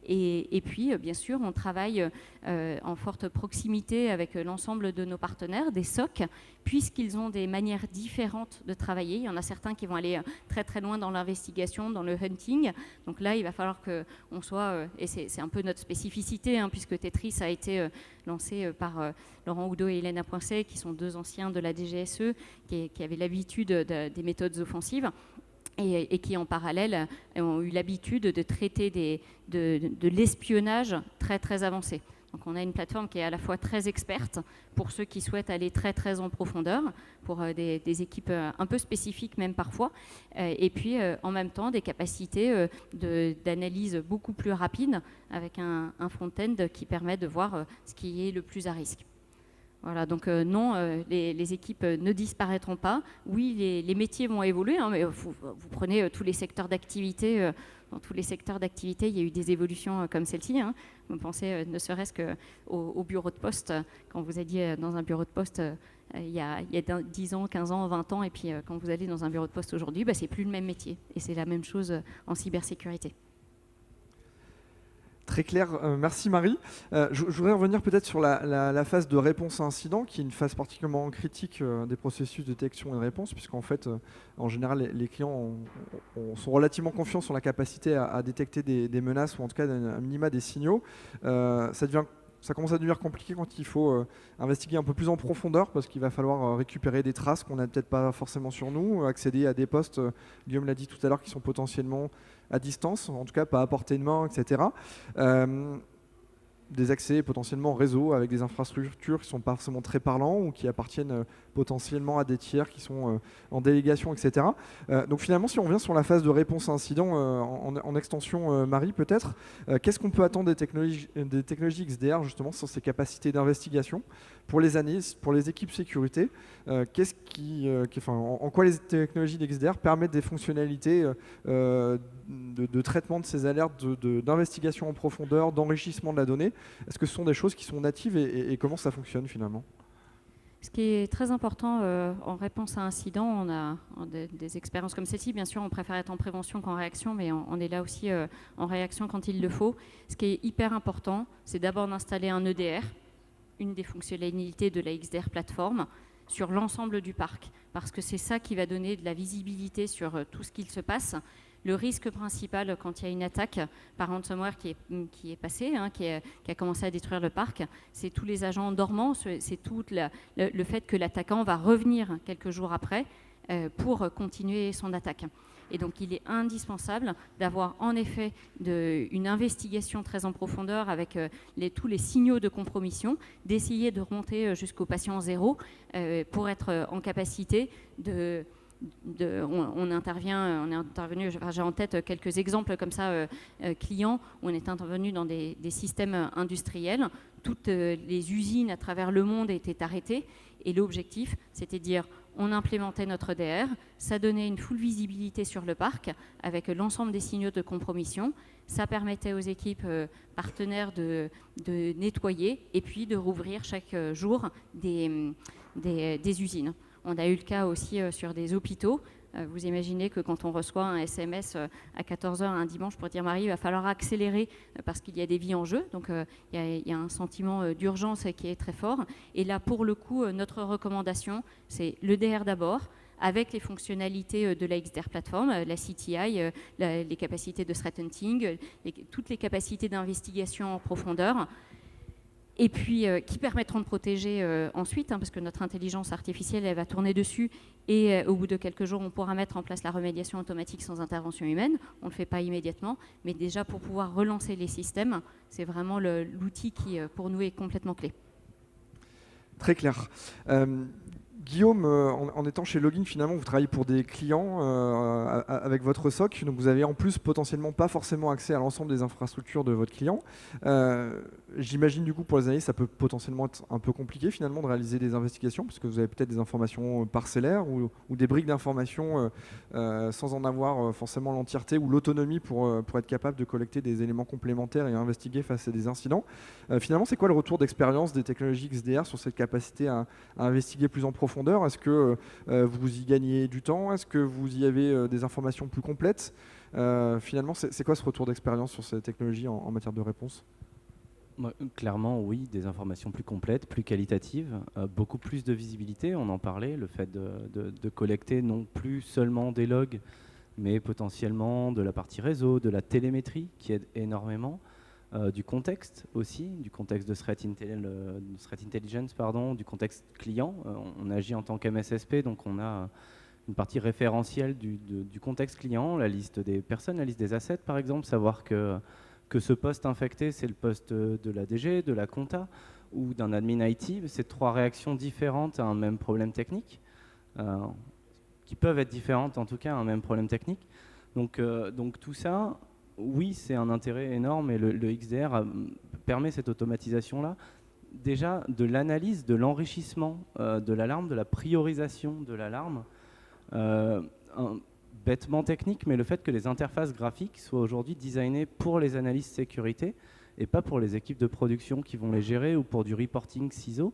Et puis, bien sûr, on travaille en forte proximité avec l'ensemble de nos partenaires, des SOC, puisqu'ils ont des manières différentes de travailler. Il y en a certains qui vont aller très très loin dans l'investigation, dans le hunting. Donc là, il va falloir qu'on soit, et c'est un peu notre spécificité, puisque Tetris a été lancé par Laurent Oudot et Hélène Poincet, qui sont 2 anciens de la DGSE, qui avaient l'habitude des méthodes offensives. Et qui, en parallèle, ont eu l'habitude de traiter de l'espionnage très, très avancé. Donc on a une plateforme qui est à la fois très experte pour ceux qui souhaitent aller très, très en profondeur, pour des équipes un peu spécifiques même parfois, et puis en même temps des capacités d'analyse beaucoup plus rapides avec un front-end qui permet de voir ce qui est le plus à risque. Voilà, donc non, les équipes ne disparaîtront pas. Oui, les métiers vont évoluer, mais vous prenez tous les secteurs d'activité. Dans tous les secteurs d'activité, il y a eu des évolutions comme celle-ci. Vous pensez ne serait-ce qu'au bureau de poste, quand vous alliez dans un bureau de poste il y a 10 ans, 15 ans, 20 ans, et puis quand vous allez dans un bureau de poste aujourd'hui, c'est plus le même métier. Et c'est la même chose en cybersécurité. Très clair, merci Marie. Je voudrais revenir peut-être sur la phase de réponse à incident, qui est une phase particulièrement critique des processus de détection et de réponse, puisqu'en fait, en général, les clients sont relativement confiants sur la capacité à détecter des menaces, ou en tout cas, un minima des signaux. Ça commence à devenir compliqué quand il faut investiguer un peu plus en profondeur, parce qu'il va falloir récupérer des traces qu'on n'a peut-être pas forcément sur nous, accéder à des postes, Guillaume l'a dit tout à l'heure, qui sont potentiellement à distance, en tout cas pas à portée de main, etc. Des accès potentiellement réseau avec des infrastructures qui ne sont pas forcément très parlants ou qui appartiennent potentiellement à des tiers qui sont en délégation, etc. Donc finalement, si on revient sur la phase de réponse à incident en extension, Marie, peut-être, qu'est-ce qu'on peut attendre des technologies XDR justement sur ces capacités d'investigation pour les équipes sécurité? En quoi les technologies d'XDR permettent des fonctionnalités de traitement de ces alertes, d'investigation en profondeur, d'enrichissement de la donnée? Est-ce que ce sont des choses qui sont natives et comment ça fonctionne finalement? Ce qui est très important en réponse à un incident, on a des expériences comme celle-ci. Bien sûr, on préfère être en prévention qu'en réaction, mais on est là aussi en réaction quand il le faut. Ce qui est hyper important, c'est d'abord d'installer un EDR, une des fonctionnalités de la XDR plateforme, sur l'ensemble du parc, parce que c'est ça qui va donner de la visibilité sur tout ce qu'il se passe. Le risque principal quand il y a une attaque par ransomware qui est passée, qui a commencé à détruire le parc, c'est tous les agents dormants, c'est tout le fait que l'attaquant va revenir quelques jours après pour continuer son attaque. Et donc, il est indispensable d'avoir en effet une investigation très en profondeur avec tous les signaux de compromission, d'essayer de remonter jusqu'au patient zéro pour être en capacité on est intervenu, j'ai en tête quelques exemples comme ça, clients, où on est intervenu dans des systèmes industriels. Toutes les usines à travers le monde étaient arrêtées et l'objectif, c'était de dire on implémentait notre EDR, ça donnait une full visibilité sur le parc avec l'ensemble des signaux de compromission. Ça permettait aux équipes partenaires de nettoyer et puis de rouvrir chaque jour des usines. On a eu le cas aussi sur des hôpitaux. Vous imaginez que quand on reçoit un SMS à 14h un dimanche pour dire Marie, il va falloir accélérer parce qu'il y a des vies en jeu. Donc il y a un sentiment d'urgence qui est très fort. Et là, pour le coup, notre recommandation, c'est l'EDR d'abord, avec les fonctionnalités de la XDR plateforme, la CTI, les capacités de threat hunting, toutes les capacités d'investigation en profondeur. Et puis qui permettront de protéger ensuite, parce que notre intelligence artificielle, elle va tourner dessus et au bout de quelques jours, on pourra mettre en place la remédiation automatique sans intervention humaine. On ne le fait pas immédiatement, mais déjà pour pouvoir relancer les systèmes, c'est vraiment l'outil qui, pour nous, est complètement clé. Très clair. Guillaume, en étant chez Login, finalement, vous travaillez pour des clients avec votre SOC, donc vous avez en plus potentiellement pas forcément accès à l'ensemble des infrastructures de votre client. J'imagine du coup pour les analystes, ça peut potentiellement être un peu compliqué finalement de réaliser des investigations, parce que vous avez peut-être des informations parcellaires ou des briques d'informations sans en avoir forcément l'entièreté ou l'autonomie pour être capable de collecter des éléments complémentaires et investiguer face à des incidents. Finalement, c'est quoi le retour d'expérience des technologies XDR sur cette capacité à investiguer plus en profondeur profondeur? Est-ce que vous y gagnez du temps? Est-ce que vous y avez des informations plus complètes? Finalement, c'est quoi ce retour d'expérience sur cette technologie en matière de réponse? Clairement, oui, des informations plus complètes, plus qualitatives, beaucoup plus de visibilité, on en parlait, le fait de collecter non plus seulement des logs, mais potentiellement de la partie réseau, de la télémétrie qui aide énormément, du contexte aussi, du contexte de threat intelligence, du contexte client. On agit en tant qu'MSSP, donc on a une partie référentielle du contexte client, la liste des personnes, la liste des assets par exemple, savoir que ce poste infecté, c'est le poste de l'ADG, de la compta ou d'un admin IT. C'est 3 réactions différentes à un même problème technique, qui peuvent être différentes en tout cas à un même problème technique. Donc tout ça, oui, c'est un intérêt énorme et le XDR permet cette automatisation-là. Déjà de l'analyse, de l'enrichissement de l'alarme, de la priorisation de l'alarme. Bêtement technique, mais le fait que les interfaces graphiques soient aujourd'hui designées pour les analystes sécurité et pas pour les équipes de production qui vont les gérer ou pour du reporting CISO,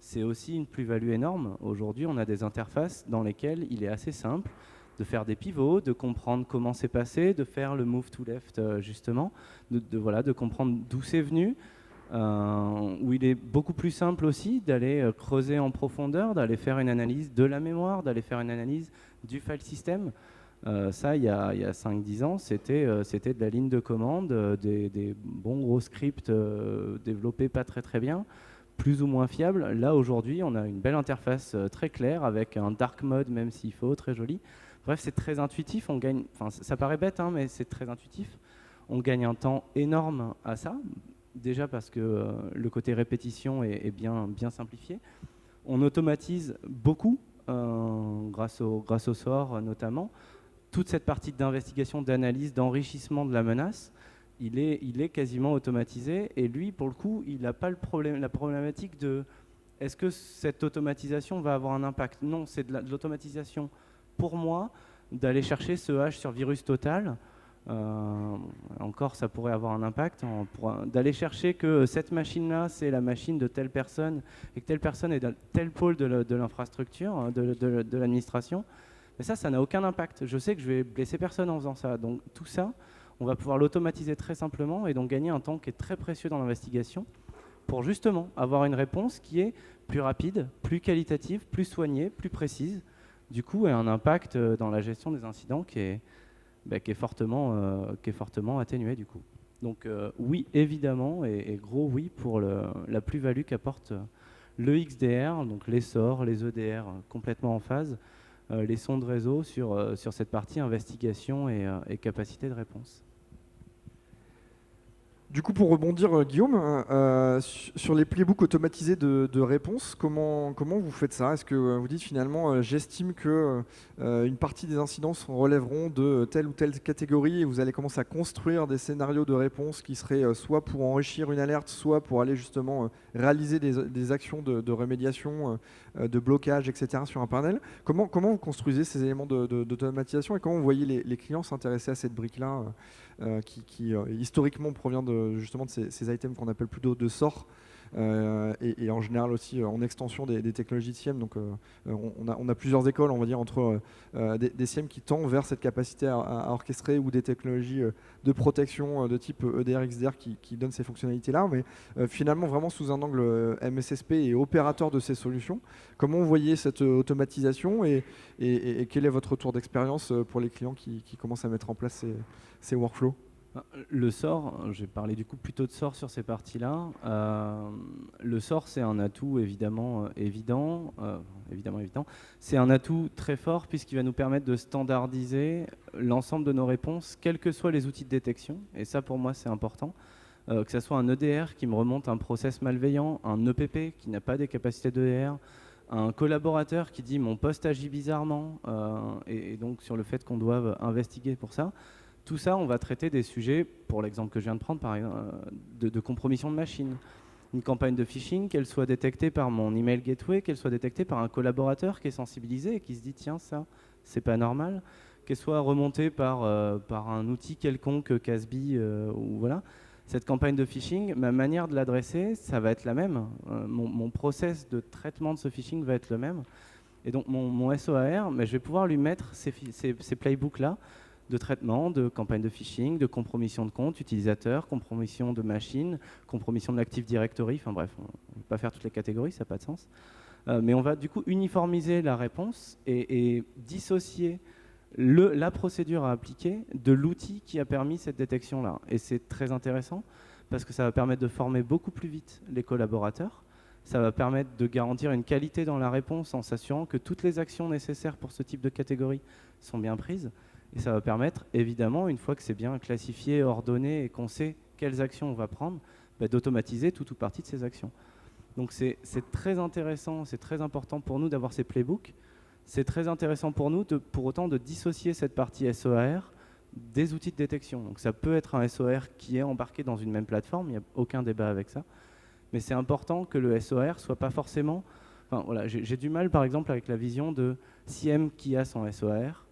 c'est aussi une plus-value énorme. Aujourd'hui, on a des interfaces dans lesquelles il est assez simple de faire des pivots, de comprendre comment c'est passé, de faire le move to left justement, de comprendre d'où c'est venu, où il est beaucoup plus simple aussi d'aller creuser en profondeur, d'aller faire une analyse de la mémoire, d'aller faire une analyse du file system. Ça, il y a 5-10 ans, c'était de la ligne de commande, des bons gros scripts développés pas très bien, plus ou moins fiables. Là, aujourd'hui, on a une belle interface très claire avec un dark mode, même s'il faut, très joli. Bref, c'est très intuitif. On gagne, ça paraît bête, hein, mais c'est très intuitif. On gagne un temps énorme à ça, déjà parce que le côté répétition est bien simplifié. On automatise beaucoup, grâce au SOR notamment. Toute cette partie d'investigation, d'analyse, d'enrichissement de la menace, il est quasiment automatisé. Et lui, pour le coup, il n'a pas la problématique de est-ce que cette automatisation va avoir un impact? Non, c'est de l'automatisation pour moi, d'aller chercher ce hash sur virus total. Encore, ça pourrait avoir un impact. D'aller chercher que cette machine-là, c'est la machine de telle personne et que telle personne est dans tel pôle de l'infrastructure, de l'administration. Mais ça n'a aucun impact. Je sais que je vais blesser personne en faisant ça. Donc tout ça, on va pouvoir l'automatiser très simplement et donc gagner un temps qui est très précieux dans l'investigation pour justement avoir une réponse qui est plus rapide, plus qualitative, plus soignée, plus précise. Du coup, et un impact dans la gestion des incidents qui est fortement atténué du coup. Donc oui, évidemment, et gros oui pour la plus-value qu'apporte le XDR, donc les SOR, les EDR complètement en phase, les sondes réseau sur cette partie investigation et capacité de réponse. Du coup, pour rebondir, Guillaume, sur les playbooks automatisés de réponse, comment vous faites ça? Est-ce que vous dites finalement, j'estime que une partie des incidents se relèveront de telle ou telle catégorie et vous allez commencer à construire des scénarios de réponse qui seraient soit pour enrichir une alerte, soit pour aller justement réaliser des actions de remédiation, de blocage, etc. sur un panel. Comment vous construisez ces éléments d'automatisation et comment vous voyez les clients s'intéresser à cette brique-là qui historiquement provient justement de ces items qu'on appelle plutôt de SOR et en général aussi en extension des technologies de SIEM. Donc on a plusieurs écoles, on va dire, entre des SIEM qui tendent vers cette capacité à orchestrer ou des technologies de protection de type EDR, XDR qui donnent ces fonctionnalités-là, mais finalement vraiment sous un angle MSSP et opérateur de ces solutions. Comment vous voyez cette automatisation et quel est votre retour d'expérience pour les clients qui commencent à mettre en place ces workflows? Le SOR, j'ai parlé du coup plutôt de SOR sur ces parties-là. Le SOR, c'est un atout évidemment évident. C'est un atout très fort puisqu'il va nous permettre de standardiser l'ensemble de nos réponses, quels que soient les outils de détection. Et ça, pour moi, c'est important. Que ce soit un EDR qui me remonte un process malveillant, un EPP qui n'a pas des capacités d'EDR, un collaborateur qui dit mon poste agit bizarrement, et donc sur le fait qu'on doive investiguer pour ça. Tout ça, on va traiter des sujets, pour l'exemple que je viens de prendre, par exemple, de compromission de machine. Une campagne de phishing, qu'elle soit détectée par mon email gateway, qu'elle soit détectée par un collaborateur qui est sensibilisé et qui se dit tiens, ça, c'est pas normal, qu'elle soit remontée par un outil quelconque, Casby, ou voilà. Cette campagne de phishing, ma manière de l'adresser, ça va être la même. Mon process de traitement de ce phishing va être le même. Et donc mon SOAR, je vais pouvoir lui mettre ces playbooks-là de traitement, de campagne de phishing, de compromission de compte utilisateur, compromission de machine, compromission de l'Active Directory, enfin bref, on ne va pas faire toutes les catégories, ça n'a pas de sens. Mais on va du coup uniformiser la réponse et dissocier la procédure à appliquer de l'outil qui a permis cette détection-là. Et c'est très intéressant parce que ça va permettre de former beaucoup plus vite les collaborateurs. Ça va permettre de garantir une qualité dans la réponse en s'assurant que toutes les actions nécessaires pour ce type de catégorie sont bien prises. Et ça va permettre, évidemment, une fois que c'est bien classifié, ordonné et qu'on sait quelles actions on va prendre, d'automatiser tout ou partie de ces actions. Donc c'est très intéressant, c'est très important pour nous d'avoir ces playbooks. C'est très intéressant pour nous, pour autant, de dissocier cette partie SOAR des outils de détection. Donc ça peut être un SOAR qui est embarqué dans une même plateforme, il n'y a aucun débat avec ça. Mais c'est important que le SOAR soit pas forcément... Enfin, voilà, j'ai du mal, par exemple, avec la vision de CIEM qui a son SOAR,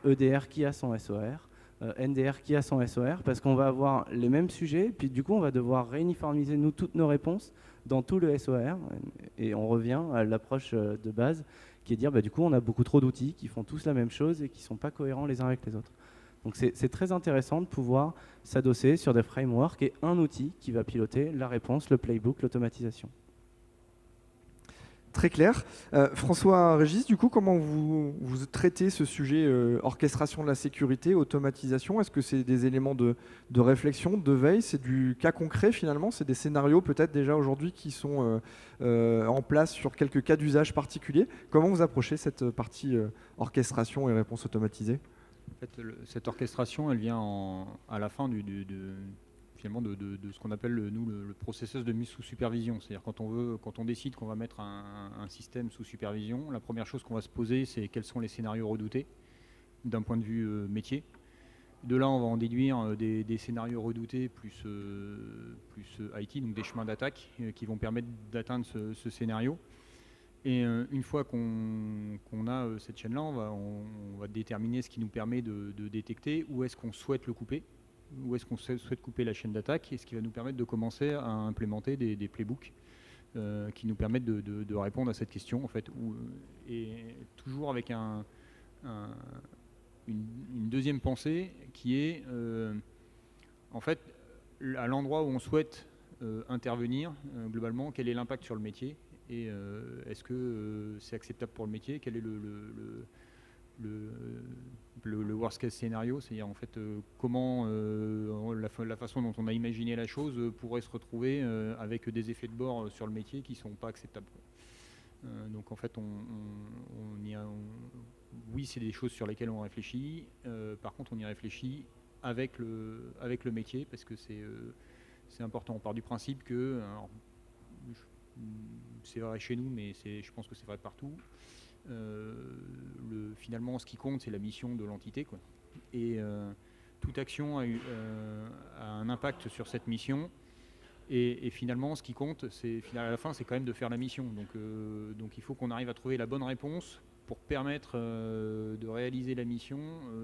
EDR qui a son SOAR, NDR qui a son SOAR, parce qu'on va avoir les mêmes sujets, puis du coup, on va devoir réuniformiser, nous, toutes nos réponses dans tout le SOAR, et on revient à l'approche de base, qui est de dire, du coup, on a beaucoup trop d'outils qui font tous la même chose et qui ne sont pas cohérents les uns avec les autres. Donc c'est très intéressant de pouvoir s'adosser sur des frameworks et un outil qui va piloter la réponse, le playbook, l'automatisation. Très clair. François Régis, du coup, comment vous traitez ce sujet orchestration de la sécurité, automatisation? Est-ce que c'est des éléments de réflexion, de veille? C'est du cas concret finalement? C'est des scénarios peut-être déjà aujourd'hui qui sont en place sur quelques cas d'usage particuliers? Comment vous approchez cette partie orchestration et réponse automatisée? En fait, cette orchestration, elle vient à la fin finalement de ce qu'on appelle le processus de mise sous supervision. C'est-à-dire quand on décide qu'on va mettre un système sous supervision, la première chose qu'on va se poser, c'est quels sont les scénarios redoutés d'un point de vue métier. De là, on va en déduire des scénarios redoutés plus IT, donc des chemins d'attaque qui vont permettre d'atteindre ce scénario. Et une fois qu'on a cette chaîne-là, on va déterminer ce qui nous permet de détecter où est-ce qu'on souhaite le couper, où est-ce qu'on souhaite couper la chaîne d'attaque, et ce qui va nous permettre de commencer à implémenter des playbooks qui nous permettent de répondre à cette question, en fait, et toujours avec une deuxième pensée qui est, en fait, à l'endroit où on souhaite intervenir, globalement, quel est l'impact sur le métier? Et est-ce que c'est acceptable pour le métier? Quel est le worst case scénario? C'est-à-dire en fait comment la façon dont on a imaginé la chose pourrait se retrouver avec des effets de bord sur le métier qui ne sont pas acceptables. Donc en fait oui, c'est des choses sur lesquelles on réfléchit. Par contre, on y réfléchit avec le métier parce que c'est important. On part du principe que c'est vrai chez nous, mais je pense que c'est vrai partout. Finalement, ce qui compte, c'est la mission de l'entité, quoi. Et toute action a un impact sur cette mission. Et finalement, ce qui compte, à la fin, c'est quand même de faire la mission. Donc il faut qu'on arrive à trouver la bonne réponse pour permettre de réaliser la mission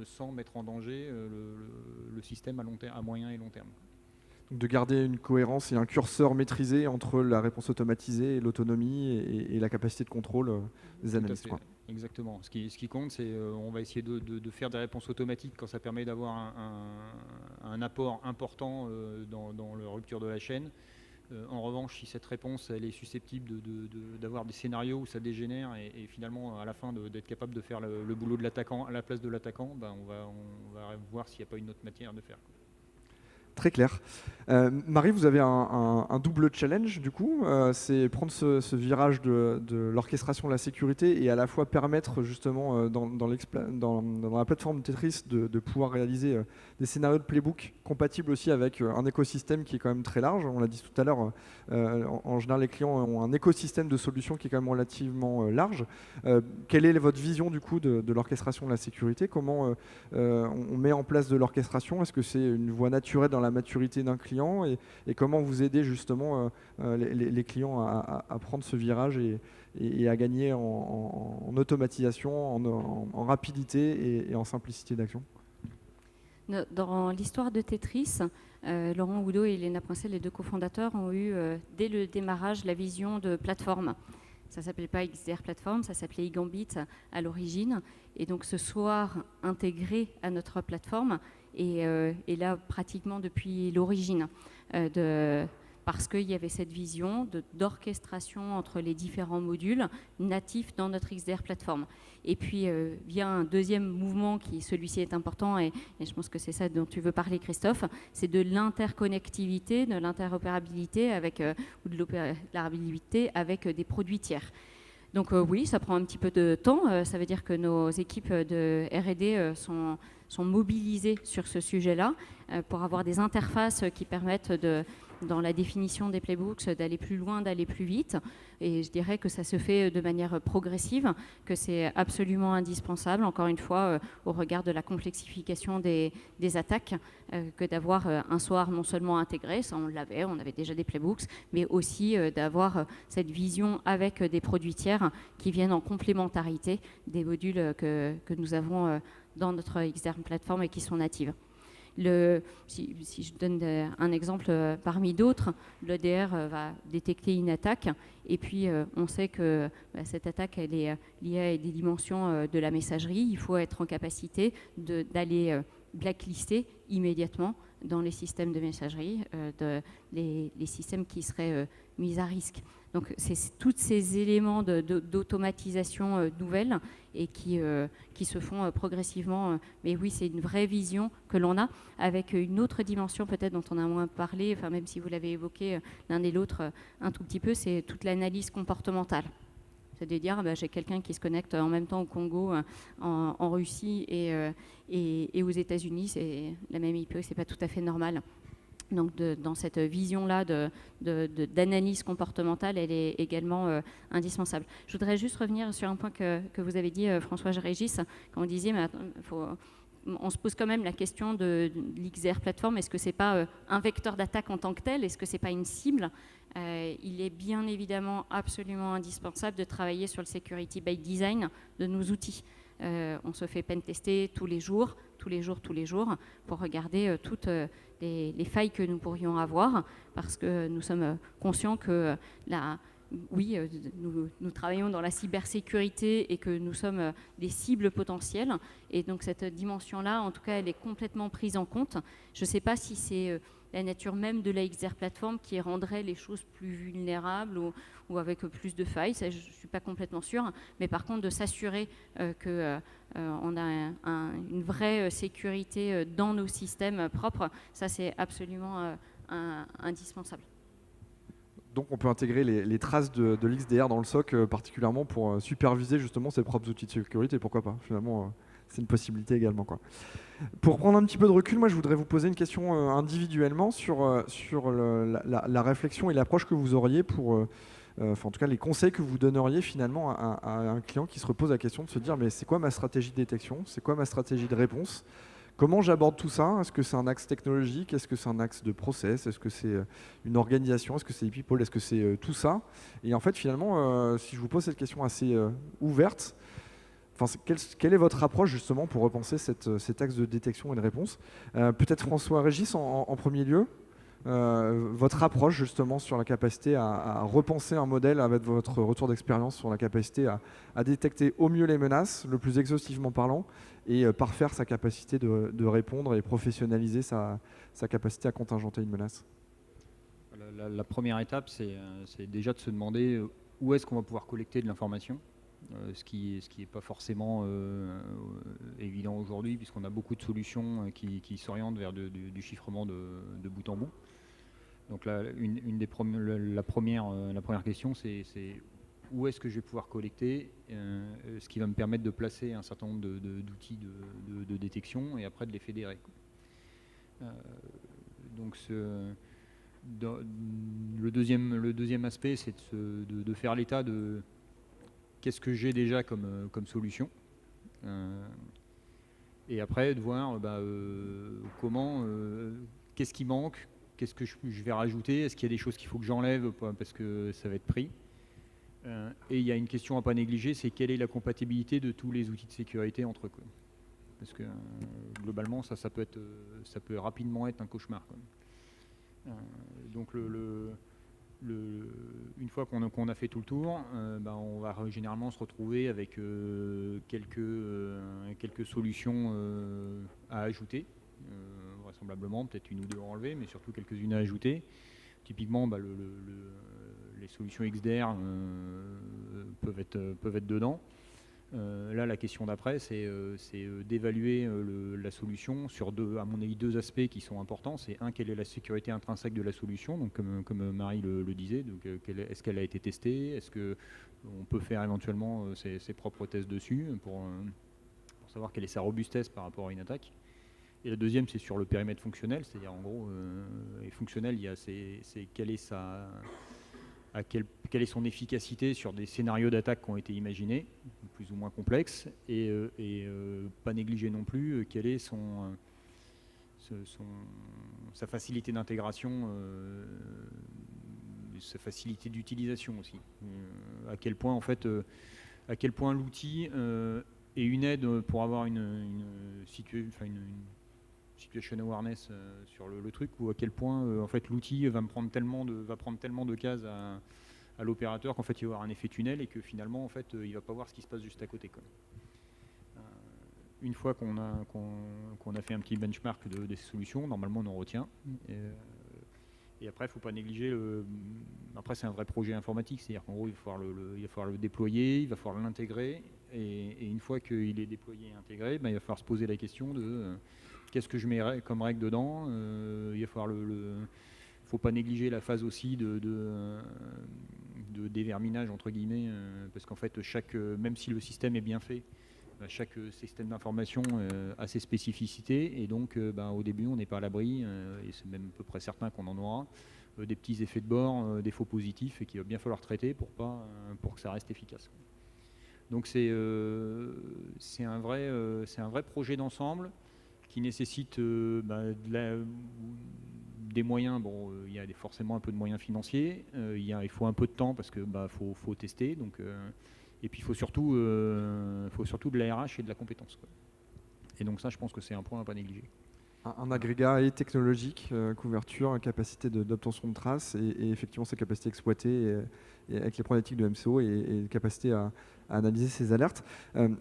sans mettre en danger le système à moyen et long terme. Donc de garder une cohérence et un curseur maîtrisé entre la réponse automatisée, l'autonomie et la capacité de contrôle des analystes. Exactement. Ce qui compte, c'est on va essayer de faire des réponses automatiques quand ça permet d'avoir un apport important dans la rupture de la chaîne. En revanche, si cette réponse elle est susceptible d'avoir des scénarios où ça dégénère et finalement à la fin d'être capable de faire le boulot de l'attaquant à la place de l'attaquant, on va voir s'il n'y a pas une autre matière de faire. Très clair. Marie, vous avez un double challenge du coup, c'est prendre ce virage de l'orchestration de la sécurité et à la fois permettre justement dans la plateforme Tetris de pouvoir réaliser des scénarios de playbook compatibles aussi avec un écosystème qui est quand même très large. On l'a dit tout à l'heure, en général les clients ont un écosystème de solutions qui est quand même relativement large. Quelle est votre vision du coup de l'orchestration de la sécurité? Comment on met en place de l'orchestration? Est-ce que c'est une voie naturelle dans la maturité d'un client et comment vous aidez justement les clients à prendre ce virage et à gagner en automatisation, en rapidité et en simplicité d'action? Dans l'histoire de Tetris, Laurent Oudot et Elena Poincet, les deux cofondateurs, ont eu dès le démarrage la vision de plateforme. Ça ne s'appelait pas XDR Platform, ça s'appelait eGambit à l'origine. Et donc ce soir, intégré à notre plateforme, et là pratiquement depuis l'origine, parce qu'il y avait cette vision d'orchestration entre les différents modules natifs dans notre XDR Platform. Et puis vient un deuxième mouvement, qui celui-ci est important, et je pense que c'est ça dont tu veux parler, Christophe, c'est de l'interconnectivité, de l'interopérabilité ou de l'opérabilité avec des produits tiers. Donc oui, ça prend un petit peu de temps. Ça veut dire que nos équipes de R&D sont mobilisées sur ce sujet-là pour avoir des interfaces qui permettent dans la définition des playbooks d'aller plus loin, d'aller plus vite. Et je dirais que ça se fait de manière progressive, que c'est absolument indispensable, encore une fois, au regard de la complexification des attaques, que d'avoir un SOAR non seulement intégré, ça on l'avait, on avait déjà des playbooks, mais aussi d'avoir cette vision avec des produits tiers qui viennent en complémentarité des modules que nous avons dans notre XDR Platform et qui sont natives. Si je donne un exemple parmi d'autres, l'EDR va détecter une attaque et puis on sait que cette attaque elle est liée à des dimensions de la messagerie. Il faut être en capacité d'aller blacklister immédiatement dans les systèmes de messagerie les systèmes qui seraient mis à risque. Donc c'est tous ces éléments d'automatisation nouvelles et qui se font progressivement. Mais oui, c'est une vraie vision que l'on a, avec une autre dimension peut-être dont on a moins parlé, enfin, même si vous l'avez évoqué l'un et l'autre un tout petit peu, c'est toute l'analyse comportementale. C'est de dire, j'ai quelqu'un qui se connecte en même temps au Congo, en Russie et aux États-Unis, c'est la même IP, c'est pas tout à fait normal. Donc dans cette vision-là d'analyse comportementale, elle est également indispensable. Je voudrais juste revenir sur un point que vous avez dit, François-Régis, quand vous disiez, on se pose quand même la question de l'XDR Platform, est-ce que c'est pas un vecteur d'attaque en tant que tel, est-ce que c'est pas une cible? Il est bien évidemment absolument indispensable de travailler sur le security by design de nos outils. On se fait pen-tester tous les jours, pour regarder toutes les failles que nous pourrions avoir, parce que nous sommes conscients que nous travaillons dans la cybersécurité et que nous sommes des cibles potentielles. Et donc cette dimension-là, en tout cas, elle est complètement prise en compte. Je ne sais pas si c'est la nature même de la XDR Platform qui rendrait les choses plus vulnérables ou avec plus de failles, ça, je ne suis pas complètement sûre. Mais par contre, de s'assurer qu'on a une vraie sécurité dans nos systèmes propres, ça c'est absolument indispensable. Donc on peut intégrer les traces de l'XDR dans le SOC particulièrement pour superviser justement ses propres outils de sécurité, pourquoi pas, finalement c'est une possibilité également, quoi. Pour prendre un petit peu de recul, moi je voudrais vous poser une question individuellement sur la réflexion et l'approche que vous auriez pour, en tout cas les conseils que vous donneriez finalement à un client qui se repose la question de se dire mais c'est quoi ma stratégie de détection, c'est quoi ma stratégie de réponse? Comment j'aborde tout ça? Est-ce que c'est un axe technologique? Est-ce que c'est un axe de process? Est-ce que c'est une organisation? Est-ce que c'est des people? Est-ce que c'est tout ça? Et en fait, finalement, si je vous pose cette question assez ouverte, quelle est votre approche justement pour repenser cet axe de détection et de réponse? Peut-être François-Régis en premier lieu, votre approche justement sur la capacité à repenser un modèle avec votre retour d'expérience sur la capacité à détecter au mieux les menaces, le plus exhaustivement parlant, et parfaire sa capacité de répondre et professionnaliser sa capacité à contingenter une menace. La première étape, c'est déjà de se demander où est-ce qu'on va pouvoir collecter de l'information, ce qui n'est pas forcément évident aujourd'hui, puisqu'on a beaucoup de solutions qui s'orientent vers du chiffrement de bout en bout. Donc là, la première question, c'est où est-ce que je vais pouvoir collecter, ce qui va me permettre de placer un certain nombre d'outils de détection et après de les fédérer. Donc le deuxième aspect, c'est de faire l'état de qu'est-ce que j'ai déjà comme solution. Et après de voir comment, qu'est-ce qui manque, qu'est-ce que je vais rajouter, est-ce qu'il y a des choses qu'il faut que j'enlève parce que ça va être pris. Et il y a une question à ne pas négliger, c'est quelle est la compatibilité de tous les outils de sécurité entre eux. Parce que globalement, ça peut rapidement être un cauchemar. Donc une fois qu'on a fait tout le tour, on va généralement se retrouver avec quelques solutions à ajouter, vraisemblablement, peut-être une ou deux à enlever, mais surtout quelques-unes à ajouter. Typiquement, les solutions XDR peuvent être dedans. Là, la question d'après, c'est d'évaluer la solution sur à mon avis, deux aspects qui sont importants. C'est un, quelle est la sécurité intrinsèque de la solution, donc comme Marie le disait, est-ce qu'elle a été testée, est-ce qu'on peut faire éventuellement ses propres tests dessus pour savoir quelle est sa robustesse par rapport à une attaque. Et la deuxième, c'est sur le périmètre fonctionnel, c'est-à-dire en gros, et fonctionnel, c'est quelle est son efficacité sur des scénarios d'attaque qui ont été imaginés, plus ou moins complexes, et pas négliger non plus quelle est sa facilité d'intégration, sa facilité d'utilisation aussi. À quel point l'outil est une aide pour avoir une situation awareness sur le truc, ou à quel point en fait l'outil va prendre tellement de cases à l'opérateur qu'en fait il va avoir un effet tunnel et que finalement en fait il va pas voir ce qui se passe juste à côté, quoi. Une fois qu'on a fait un petit benchmark des solutions, normalement on en retient. Et après, il ne faut pas négliger. Après, c'est un vrai projet informatique, c'est-à-dire qu'en gros, il va falloir le déployer, il va falloir l'intégrer, et une fois qu'il est déployé et intégré, il va falloir se poser la question de qu'est-ce que je mets comme règle dedans. Il va falloir faut pas négliger la phase aussi de déverminage entre guillemets, parce qu'en fait, même si le système est bien fait, chaque système d'information a ses spécificités, et donc au début on n'est pas à l'abri, et c'est même à peu près certain qu'on en aura, des petits effets de bord, des faux positifs, et qu'il va bien falloir traiter pour que ça reste efficace. Donc c'est un vrai projet d'ensemble qui nécessite des moyens. Bon, il y a forcément un peu de moyens financiers, il faut un peu de temps parce que faut tester, donc et puis il faut surtout de la RH et de la compétence, quoi. Et donc ça, je pense que c'est un point à ne pas négliger. Un agrégat et technologique, couverture, capacité d'obtention de traces et effectivement sa capacité à exploiter et avec les problématiques de MCO et capacité à analyser ces alertes.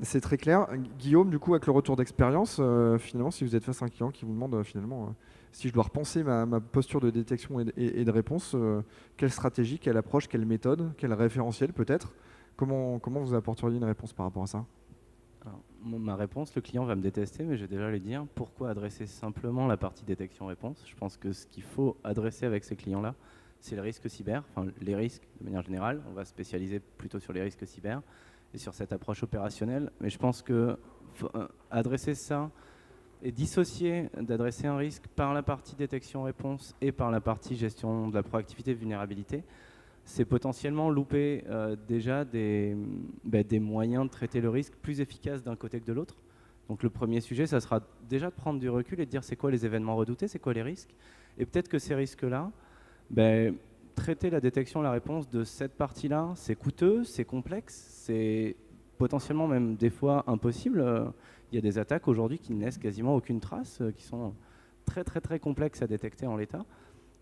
C'est très clair. Guillaume, du coup, avec le retour d'expérience, finalement, si vous êtes face à un client qui vous demande finalement si je dois repenser ma posture de détection et de réponse, quelle stratégie, quelle approche, quelle méthode, quel référentiel peut-être, comment vous apporteriez une réponse par rapport à ça ? Alors, ma réponse, le client va me détester, mais je vais déjà lui dire pourquoi adresser simplement la partie détection-réponse. Je pense que ce qu'il faut adresser avec ces clients-là, c'est les risques cyber, enfin les risques de manière générale. On va se spécialiser plutôt sur les risques cyber et sur cette approche opérationnelle. Mais je pense que adresser ça et dissocier d'adresser un risque par la partie détection-réponse et par la partie gestion de la proactivité et vulnérabilité, c'est potentiellement louper déjà des moyens de traiter le risque plus efficaces d'un côté que de l'autre. Donc le premier sujet, ça sera déjà de prendre du recul et de dire c'est quoi les événements redoutés, c'est quoi les risques. Et peut-être que ces risques-là, traiter la détection et la réponse de cette partie-là, c'est coûteux, c'est complexe, c'est potentiellement même des fois impossible. Il y a des attaques aujourd'hui qui ne laissent quasiment aucune trace, qui sont très très très complexes à détecter en l'état.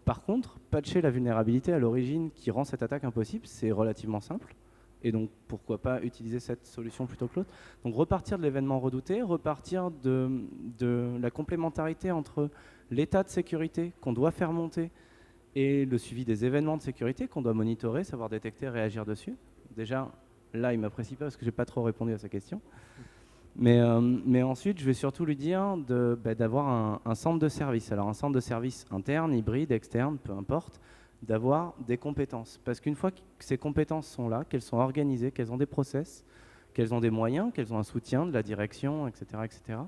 Par contre, patcher la vulnérabilité à l'origine qui rend cette attaque impossible, c'est relativement simple. Et donc, pourquoi pas utiliser cette solution plutôt que l'autre. Donc, repartir de l'événement redouté, repartir de la complémentarité entre l'état de sécurité qu'on doit faire monter et le suivi des événements de sécurité qu'on doit monitorer, savoir détecter, réagir dessus. Déjà, là, il ne m'apprécie pas parce que je n'ai pas trop répondu à sa question. Mais ensuite, je vais surtout lui dire d'avoir un centre de service. Alors un centre de service interne, hybride, externe, peu importe, d'avoir des compétences. Parce qu'une fois que ces compétences sont là, qu'elles sont organisées, qu'elles ont des process, qu'elles ont des moyens, qu'elles ont un soutien de la direction, etc., etc.,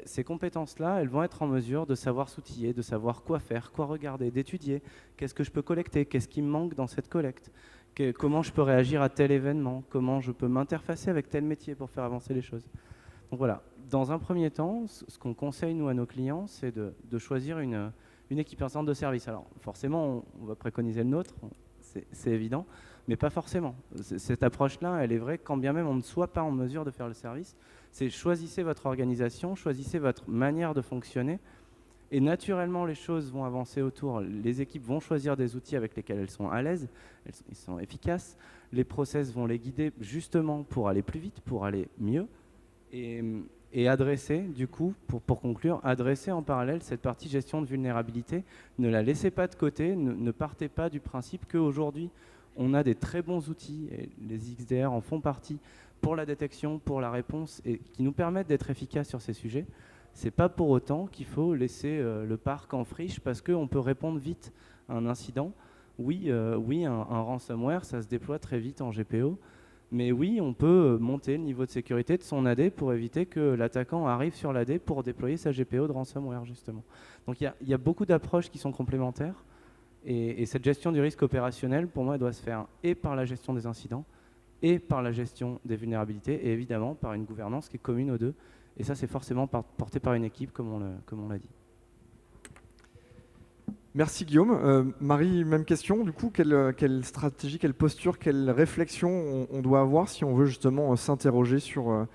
ces compétences-là, elles vont être en mesure de savoir s'outiller, de savoir quoi faire, quoi regarder, d'étudier, qu'est-ce que je peux collecter, qu'est-ce qui me manque dans cette collecte. Comment je peux réagir à tel événement, comment je peux m'interfacer avec tel métier pour faire avancer les choses. Donc voilà, dans un premier temps, ce qu'on conseille nous à nos clients, c'est de choisir une équipe, un centre de service. Alors forcément, on va préconiser le nôtre, c'est évident, mais pas forcément. Cette approche-là, elle est vraie quand bien même on ne soit pas en mesure de faire le service. C'est choisissez votre organisation, choisissez votre manière de fonctionner Et naturellement, les choses vont avancer autour. Les équipes vont choisir des outils avec lesquels elles sont à l'aise, ils sont efficaces. Les process vont les guider justement pour aller plus vite, pour aller mieux. Et adresser, du coup, pour conclure, adresser en parallèle cette partie gestion de vulnérabilité. Ne la laissez pas de côté, ne partez pas du principe qu'aujourd'hui, on a des très bons outils, et les XDR en font partie, pour la détection, pour la réponse, et qui nous permettent d'être efficaces sur ces sujets. Ce n'est pas pour autant qu'il faut laisser le parc en friche parce qu'on peut répondre vite à un incident. Oui, un ransomware, ça se déploie très vite en GPO. Mais oui, on peut monter le niveau de sécurité de son AD pour éviter que l'attaquant arrive sur l'AD pour déployer sa GPO de ransomware, justement. Donc il y a beaucoup d'approches qui sont complémentaires. Et cette gestion du risque opérationnel, pour moi, elle doit se faire et par la gestion des incidents et par la gestion des vulnérabilités et évidemment par une gouvernance qui est commune aux deux. Et ça, c'est forcément porté par une équipe, comme on l'a dit. Merci Guillaume. Marie, même question. Du coup, quelle stratégie, quelle posture, quelle réflexion on doit avoir si on veut justement s'interroger sur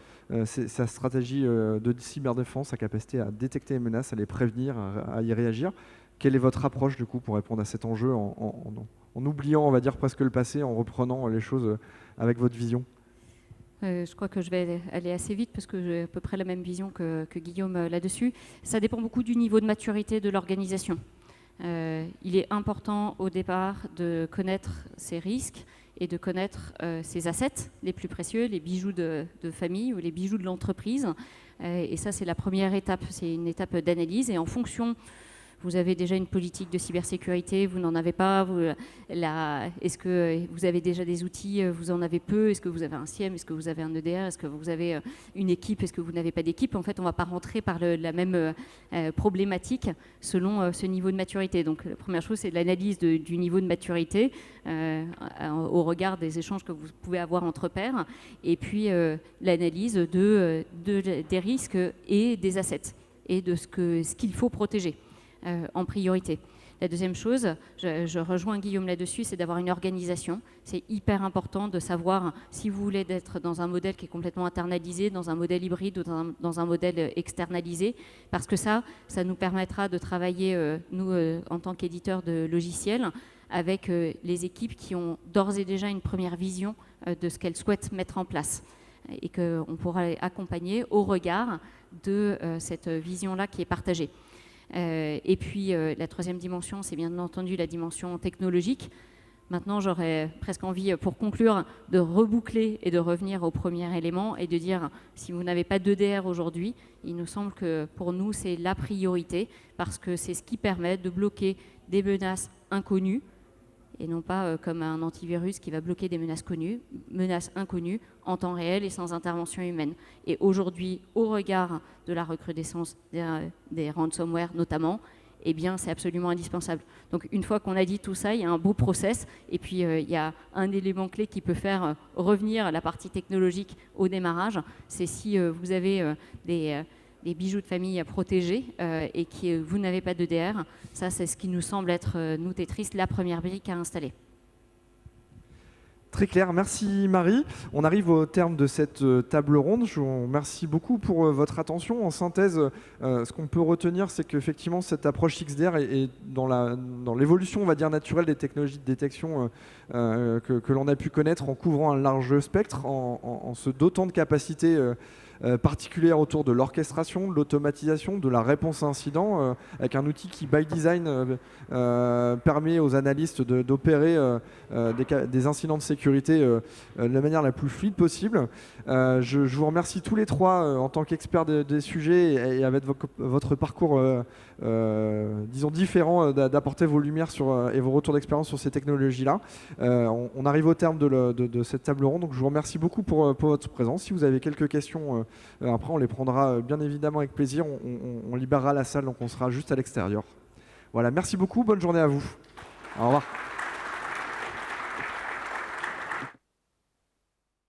sa stratégie de cyberdéfense, sa capacité à détecter les menaces, à les prévenir, à y réagir. Quelle est votre approche du coup pour répondre à cet enjeu en oubliant, on va dire, presque le passé, en reprenant les choses avec votre vision? Je crois que je vais aller assez vite parce que j'ai à peu près la même vision que Guillaume là-dessus. Ça dépend beaucoup du niveau de maturité de l'organisation. Il est important au départ de connaître ses risques et de connaître ses assets les plus précieux, les bijoux de famille ou les bijoux de l'entreprise. Et ça, c'est la première étape. C'est une étape d'analyse. Et en fonction... Vous avez déjà une politique de cybersécurité, vous n'en avez pas. Est-ce que vous avez déjà des outils, vous en avez peu? Est-ce que vous avez un SIEM? Est-ce que vous avez un EDR? Est-ce que vous avez une équipe? Est-ce que vous n'avez pas d'équipe? En fait, on ne va pas rentrer par la même problématique selon ce niveau de maturité. Donc, la première chose, c'est l'analyse du niveau de maturité au regard des échanges que vous pouvez avoir entre pairs. Et puis, l'analyse des risques et des assets et de ce qu'il faut protéger. En priorité. La deuxième chose, je rejoins Guillaume là-dessus, c'est d'avoir une organisation. C'est hyper important de savoir si vous voulez être dans un modèle qui est complètement internalisé, dans un modèle hybride ou dans un modèle externalisé, parce que ça nous permettra de travailler, nous, en tant qu'éditeurs de logiciels, avec les équipes qui ont d'ores et déjà une première vision de ce qu'elles souhaitent mettre en place et qu'on pourra accompagner au regard de cette vision-là qui est partagée. Et puis la troisième dimension, c'est bien entendu la dimension technologique. Maintenant, j'aurais presque envie, pour conclure, de reboucler et de revenir au premier élément et de dire, si vous n'avez pas d'EDR aujourd'hui, il nous semble que pour nous, c'est la priorité parce que c'est ce qui permet de bloquer des menaces inconnues et non pas comme un antivirus qui va bloquer des menaces inconnues en temps réel et sans intervention humaine. Et aujourd'hui, au regard de la recrudescence des ransomware notamment, eh bien, c'est absolument indispensable. Donc, une fois qu'on a dit tout ça, il y a un beau process et puis il y a un élément clé qui peut faire revenir la partie technologique au démarrage. C'est si vous avez des bijoux de famille à protéger et que vous n'avez pas d'EDR. Ça, c'est ce qui nous semble être, nous, Tetris, la première brique à installer. Très clair, merci Marie. On arrive au terme de cette table ronde. Je vous remercie beaucoup pour votre attention. En synthèse, ce qu'on peut retenir, c'est qu'effectivement cette approche XDR est dans l'évolution, on va dire, naturelle des technologies de détection que l'on a pu connaître en couvrant un large spectre, en se dotant de capacités particulière autour de l'orchestration, de l'automatisation, de la réponse à incident, avec un outil qui, by design, permet aux analystes d'opérer des incidents de sécurité de la manière la plus fluide possible. Je vous remercie tous les trois en tant qu'experts des sujets et avec votre parcours, disons, différent, d'apporter vos lumières et vos retours d'expérience sur ces technologies-là. On arrive au terme de cette table ronde, donc je vous remercie beaucoup pour votre présence. Si vous avez quelques questions, après on les prendra bien évidemment avec plaisir. On libérera la salle, donc on sera juste à l'extérieur. Voilà, merci beaucoup, bonne journée à vous. Au revoir.